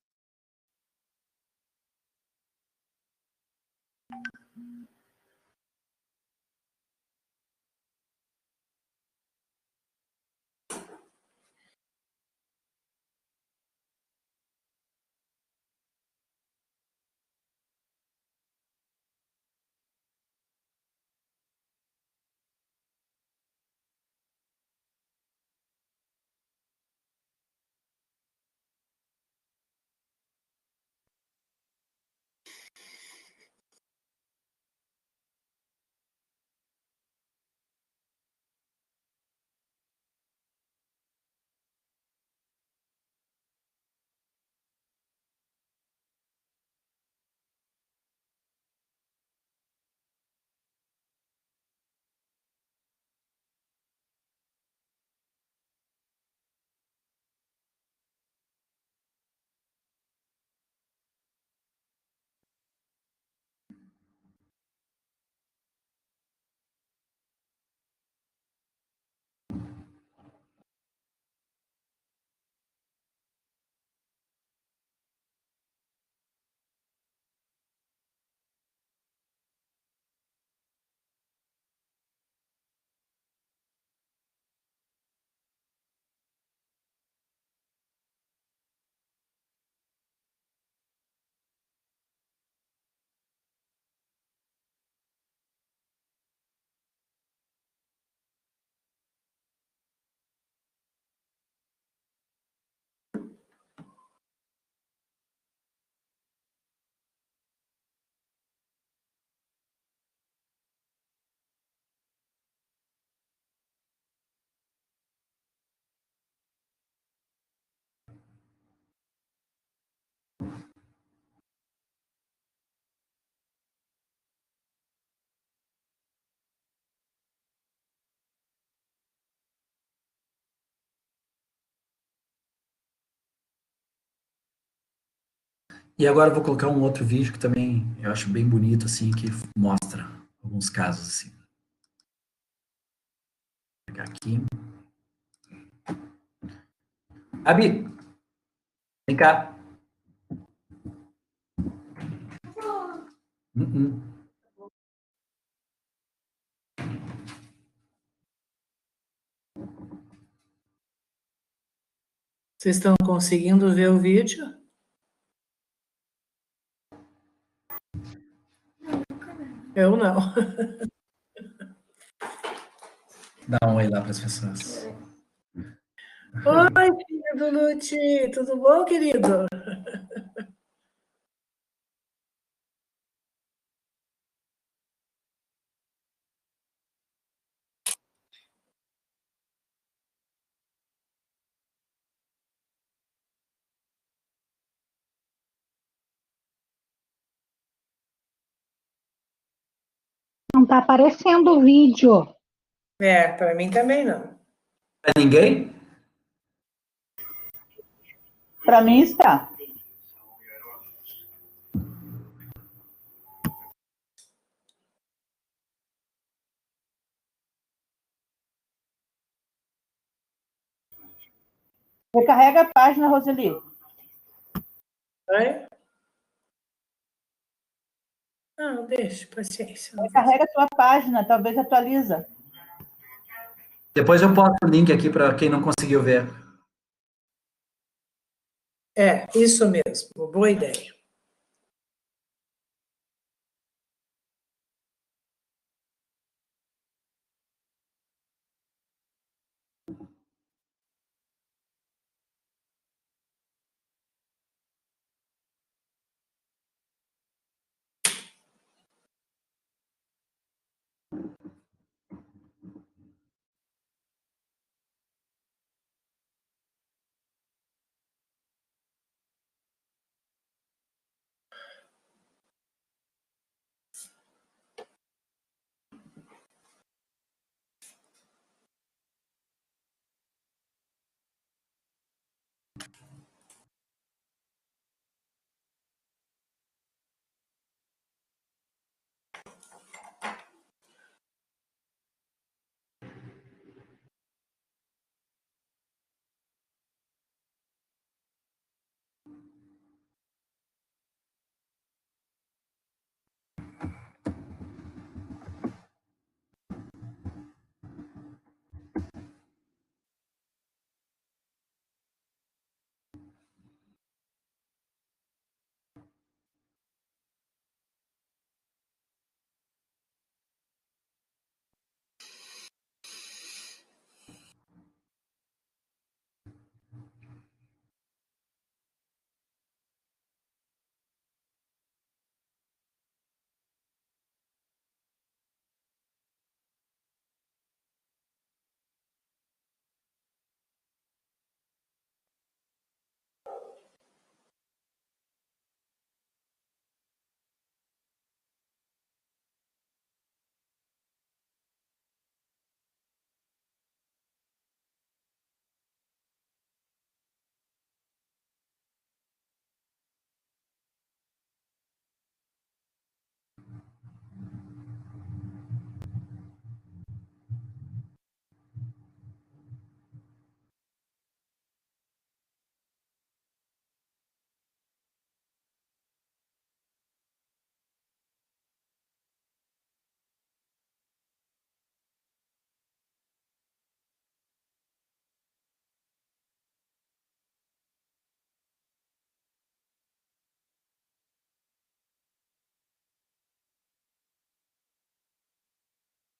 E agora eu vou colocar um outro vídeo que também eu acho bem bonito, assim, que mostra alguns casos, assim. Vou pegar aqui. Abi, vem cá. Uh-uh. Vocês estão conseguindo ver o vídeo? Eu não. Dá um oi lá para as pessoas. Oi, querido Lute, tudo bom, querido? Não está aparecendo o vídeo. Para mim também não. Para ninguém? Para mim está. Recarrega a página, Roseli. Oi? Não, deixa, paciência. Recarrega a tua página, talvez atualiza. Depois eu posto o link aqui para quem não conseguiu ver. Isso mesmo, boa ideia.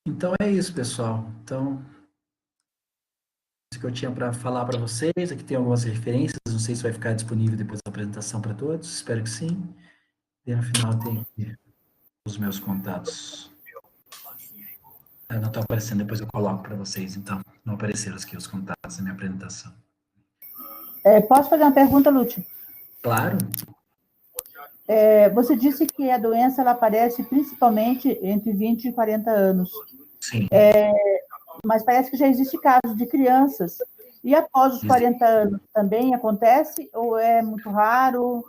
Então é isso, pessoal. Então, isso que eu tinha para falar para vocês. Aqui tem algumas referências. Não sei se vai ficar disponível depois da apresentação para todos. Espero que sim. E no final tem aqui os meus contatos. Não está aparecendo, depois eu coloco para vocês, então. Não apareceram aqui os contatos da minha apresentação. Posso fazer uma pergunta, Lúcio? Claro. Você disse que a doença ela aparece principalmente entre 20 e 40 anos. Sim. Mas parece que já existe casos de crianças. E após os 40 anos também acontece? Ou é muito raro?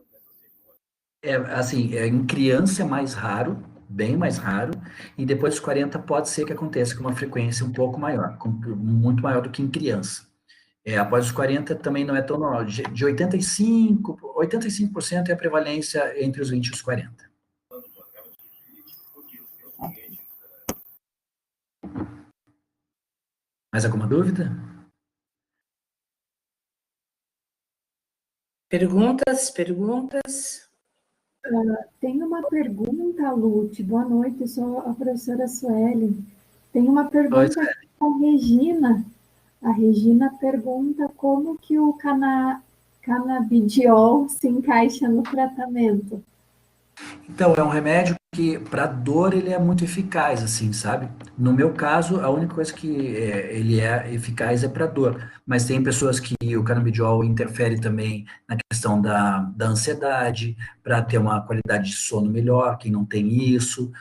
Assim, em criança é mais raro, bem mais raro, e depois dos 40 pode ser que aconteça com uma frequência um pouco maior, muito maior do que em criança. Após os 40 também não é tão normal. De 85% é a prevalência entre os 20 e os 40. Mais alguma dúvida? Perguntas? Tem uma pergunta, Lute. Boa noite, eu sou a professora Sueli. Tem uma pergunta da Regina. A Regina pergunta como que o canabidiol se encaixa no tratamento. Então, é um remédio que, para dor, ele é muito eficaz, assim, sabe? No meu caso, a única coisa que ele é eficaz é para dor. Mas tem pessoas que o canabidiol interfere também na questão da ansiedade, para ter uma qualidade de sono melhor, quem não tem isso.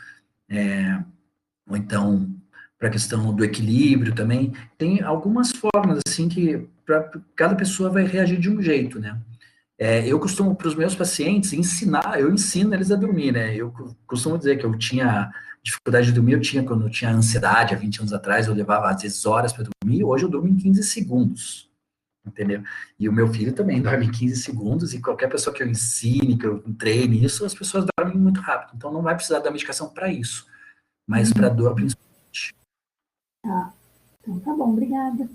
Ou então, para a questão do equilíbrio também. Tem algumas formas, assim, que cada pessoa vai reagir de um jeito, né? Eu costumo, para os meus pacientes, eu ensino eles a dormir, né? Eu costumo dizer que eu tinha dificuldade de dormir, quando eu tinha ansiedade, há 20 anos atrás, eu levava, às vezes, horas para dormir, hoje eu durmo em 15 segundos, entendeu? E o meu filho também dorme em 15 segundos, e qualquer pessoa que eu ensine, que eu treine isso, as pessoas dormem muito rápido, então não vai precisar da medicação para isso, mas para dor, principalmente. Tá, então tá bom, obrigada.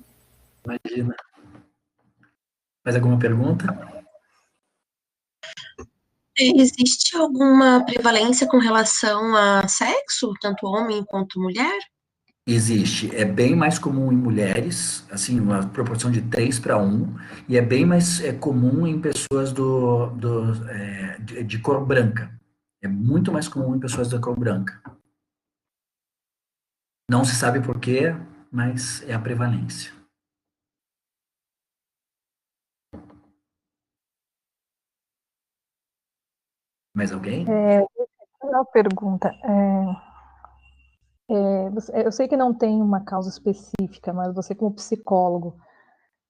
Imagina. Mais alguma pergunta? Existe alguma prevalência com relação a sexo, tanto homem quanto mulher? Existe. É bem mais comum em mulheres, assim, uma proporção de 3:1, e é bem mais comum em pessoas de cor branca. É muito mais comum em pessoas da cor branca. Não se sabe por quê, mas é a prevalência. Mais alguém? Uma pergunta. Eu sei que não tem uma causa específica, mas você como psicólogo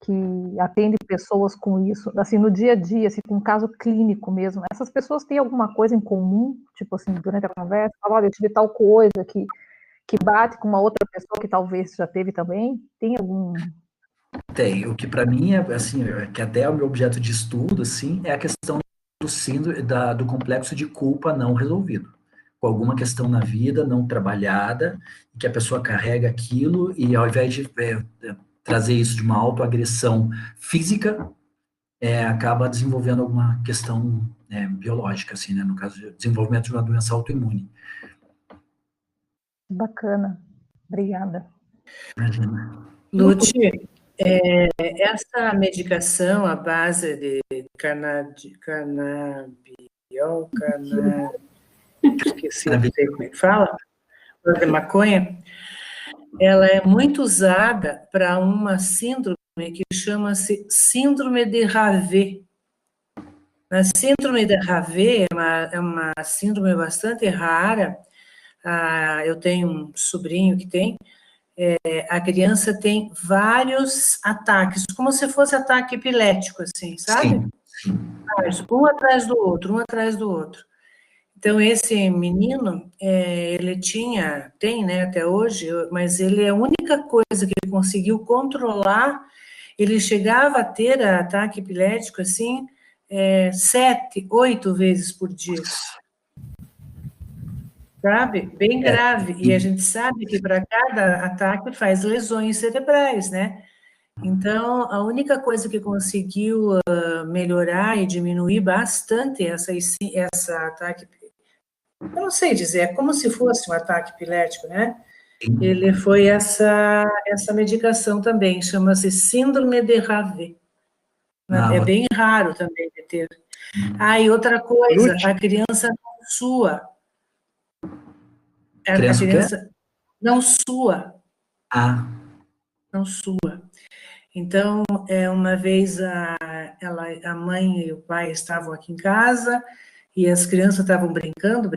que atende pessoas com isso, assim, no dia a dia, assim, com um caso clínico mesmo, essas pessoas têm alguma coisa em comum? Tipo assim, durante a conversa, fala, olha, eu tive tal coisa que bate com uma outra pessoa que talvez já teve também? Tem algum... Tem. O que para mim assim, que até é o meu objeto de estudo, assim, é a questão do síndrome, do complexo de culpa não resolvido. Com alguma questão na vida não trabalhada, que a pessoa carrega aquilo e ao invés de trazer isso de uma autoagressão física, acaba desenvolvendo alguma questão biológica, assim, né? No caso de desenvolvimento de uma doença autoimune. Bacana. Obrigada. Imagina. Lute, essa medicação à base de canabidiol, esqueci, não sei como é que fala, de maconha, ela é muito usada para uma síndrome que chama-se síndrome de Dravet. A síndrome de Dravet é uma síndrome bastante rara. Eu tenho um sobrinho que tem. A criança tem vários ataques, como se fosse ataque epilético, assim, sabe? Sim. Um atrás do outro, um atrás do outro. Então, esse menino, ele tem, né, até hoje, mas ele é a única coisa que ele conseguiu controlar, ele chegava a ter ataque epilético, assim, 7, 8 vezes por dia. Sabe? Bem grave. E a gente sabe que para cada ataque faz lesões cerebrais, né? Então, a única coisa que conseguiu melhorar e diminuir bastante essa ataque, eu não sei dizer, é como se fosse um ataque epilético, né? Ele foi essa medicação também, chama-se síndrome de Dravet. É bem raro também de ter. E outra coisa, a criança não sua. A criança não sua. Não sua. Então, uma vez a mãe e o pai estavam aqui em casa e as crianças estavam brincando,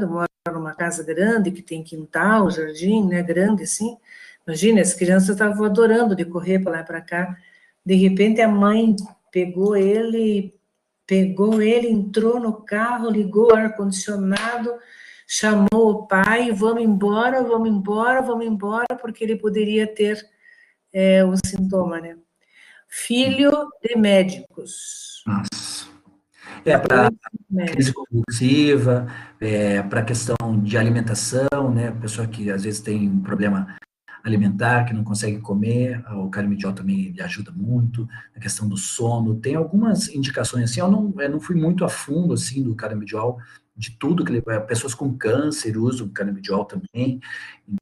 moram numa casa grande que tem quintal, jardim, né, grande assim. Imagina, as crianças estavam adorando de correr para lá e para cá. De repente, a mãe pegou ele pegou ele, entrou no carro, ligou o ar-condicionado, chamou o pai, vamos embora, vamos embora, vamos embora, porque ele poderia ter o sintoma, né? Filho de médicos. Nossa. Para crise convulsiva, para a questão de alimentação, né? Pessoa que às vezes tem um problema alimentar, que não consegue comer, o caramidiol também lhe ajuda muito, a questão do sono, tem algumas indicações assim, eu não fui muito a fundo, assim, do caramidiol, de tudo que ele, pessoas com câncer usam o caramidiol também,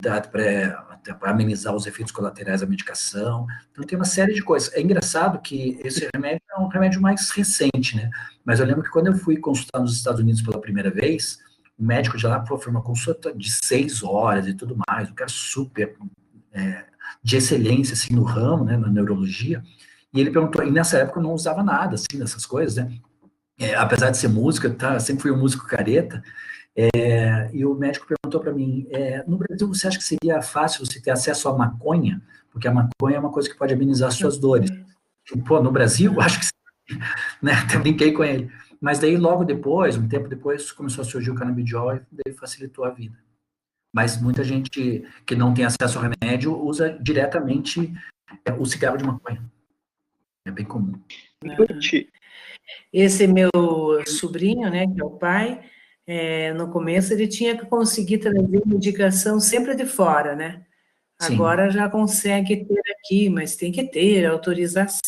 para amenizar os efeitos colaterais da medicação, então tem uma série de coisas. É engraçado que esse remédio é um remédio mais recente, né, mas eu lembro que quando eu fui consultar nos Estados Unidos pela primeira vez, o médico de lá foi uma consulta de 6 horas e tudo mais, o cara super de excelência, assim, no ramo, né, na neurologia, e ele perguntou, e nessa época eu não usava nada, assim, dessas coisas, né, apesar de ser músico, tá, sempre fui um músico careta, e o médico perguntou para mim, no Brasil você acha que seria fácil você ter acesso à maconha? Porque a maconha é uma coisa que pode amenizar as suas dores. Pô, no Brasil, acho que sim, né, até brinquei com ele, mas daí logo depois, um tempo depois, começou a surgir o canabidiol e daí facilitou a vida. Mas muita gente que não tem acesso ao remédio usa diretamente o cigarro de maconha. É bem comum. Esse meu sobrinho, né, que é o pai, no começo ele tinha que conseguir trazer medicação sempre de fora, né? Sim. Agora já consegue ter aqui, mas tem que ter autorização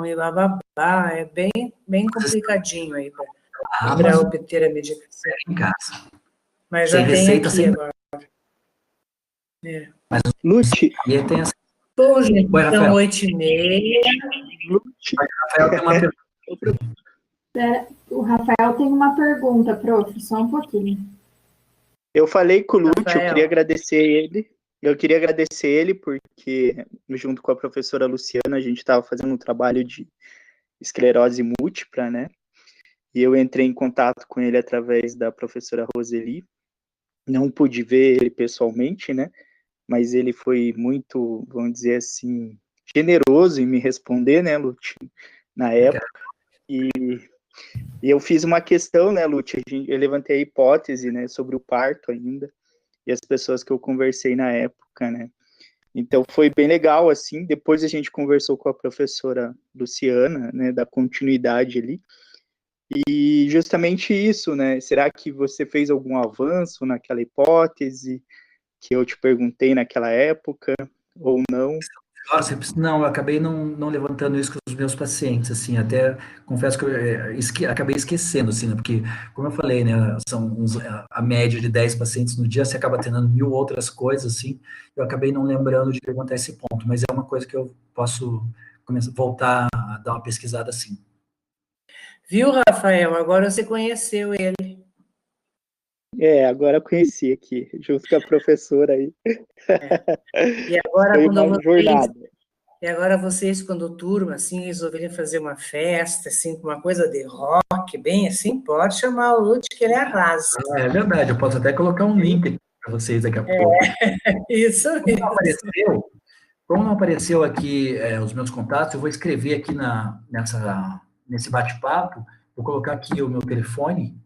e blá, blá, blá. É bem complicadinho aí para obter a medicação. Em casa. Mas já tem aqui agora. Mas Lute. Tem essa... Bom, gente, são 8h30. Lute. Rafael tem uma pergunta. O Rafael tem uma pergunta, prof, só um pouquinho. Eu falei com o Lute, Rafael. eu queria agradecer ele. Eu queria agradecer ele porque, junto com a professora Luciana, a gente estava fazendo um trabalho de esclerose múltipla, né? E eu entrei em contato com ele através da professora Roseli. Não pude ver ele pessoalmente, né? Mas ele foi muito, vamos dizer assim, generoso em me responder, né, Lute, na época. E eu fiz uma questão, né, Lute, eu levantei a hipótese, né, sobre o parto ainda, e as pessoas que eu conversei na época, né. Então foi bem legal, assim, depois a gente conversou com a professora Luciana, né, da continuidade ali, e justamente isso, né, será que você fez algum avanço naquela hipótese que eu te perguntei naquela época, ou não? Nossa, não, eu acabei não levantando isso com os meus pacientes, assim, até confesso que eu acabei esquecendo, assim, né, porque, como eu falei, né, são a média de 10 pacientes no dia, você acaba tendo 1000 outras coisas, assim, eu acabei não lembrando de levantar esse ponto, mas é uma coisa que eu posso voltar a dar uma pesquisada, assim. Viu, Rafael? Agora você conheceu ele. Agora eu conheci aqui, junto com a professora aí. E agora, foi uma jornada. E agora vocês, quando turma, assim, resolverem fazer uma festa, assim, com uma coisa de rock, bem assim, pode chamar o Lute que ele arrasa. É verdade, eu posso até colocar um link aqui para vocês daqui a pouco. Isso mesmo. Como não apareceu aqui os meus contatos, eu vou escrever aqui nesse bate-papo, vou colocar aqui o meu telefone,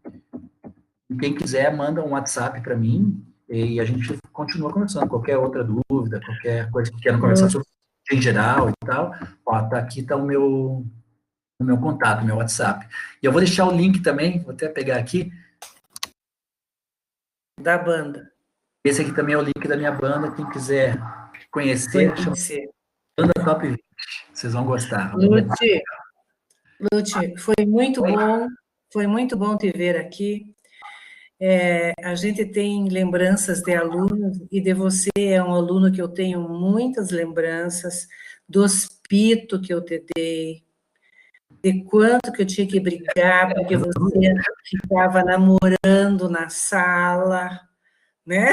e quem quiser manda um WhatsApp para mim, e a gente continua conversando, qualquer outra dúvida, qualquer coisa que queiram conversar sobre em geral e tal, aqui está o meu contato, meu WhatsApp. E eu vou deixar o link também, vou até pegar aqui. Da banda. Esse aqui também é o link da minha banda, quem quiser conhecer, chama Banda Top 20, vocês vão gostar. Lute, foi muito bom te ver aqui. A gente tem lembranças de alunos, e de você é um aluno que eu tenho muitas lembranças, dos pitos que eu te dei, de quanto que eu tinha que brigar, porque você ficava namorando na sala, né?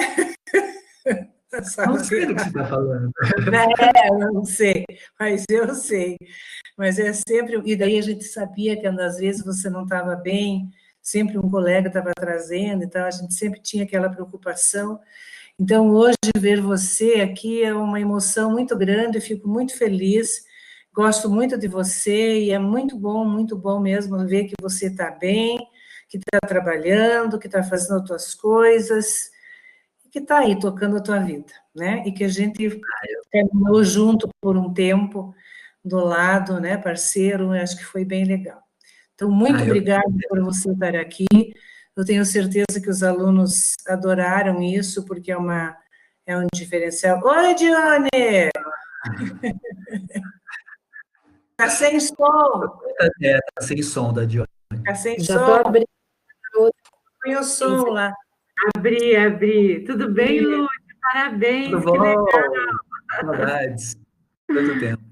Não sei do que você está falando. Eu não sei, mas eu sei. Mas é sempre... E daí a gente sabia que, às vezes, você não estava bem, sempre um colega estava trazendo, então a gente sempre tinha aquela preocupação. Então, hoje, ver você aqui é uma emoção muito grande, eu fico muito feliz. Gosto muito de você e é muito bom mesmo ver que você está bem, que está trabalhando, que está fazendo as tuas coisas, que está aí tocando a tua vida, né? E que a gente caminhou junto por um tempo, do lado, né, parceiro, eu acho que foi bem legal. Então, muito obrigada por você estar aqui. Eu tenho certeza que os alunos adoraram isso, porque é um diferencial. Oi, Dione! Está sem som. Está sem som da Dione. Está sem Já som. estou abrindo. Põe o som lá. Abri. Tudo bem, Lúcia? Parabéns. Tudo que bom? legal. Saudades. Tanto tempo.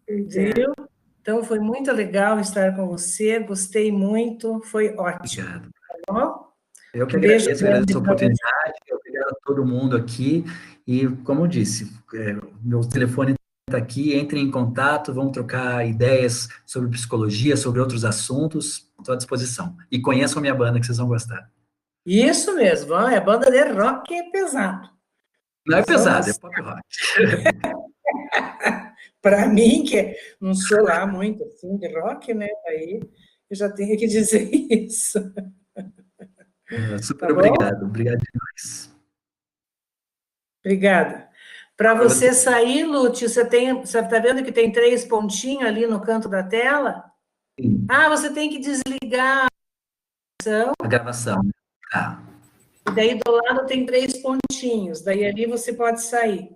Viu? Então, foi muito legal estar com você, gostei muito, foi ótimo. Obrigado. Tá bom? Eu que Beijo agradeço grande essa oportunidade, obrigado a todo mundo aqui, e como eu disse, meu telefone está aqui, entrem em contato, vamos trocar ideias sobre psicologia, sobre outros assuntos, estou à disposição. E conheçam a minha banda, que vocês vão gostar. Isso mesmo, é banda de rock pesado. Não é pesado, é pop rock. Para mim, que não sou lá muito assim de rock, né? Aí eu já tenho que dizer isso. Super Tá bom? obrigado, obrigado demais. Obrigada. Para você sair, Lúcio, você está vendo que tem 3 pontinhos ali no canto da tela? Sim. Ah, você tem que desligar a gravação. Tá. E daí do lado tem 3 pontinhos, daí ali você pode sair.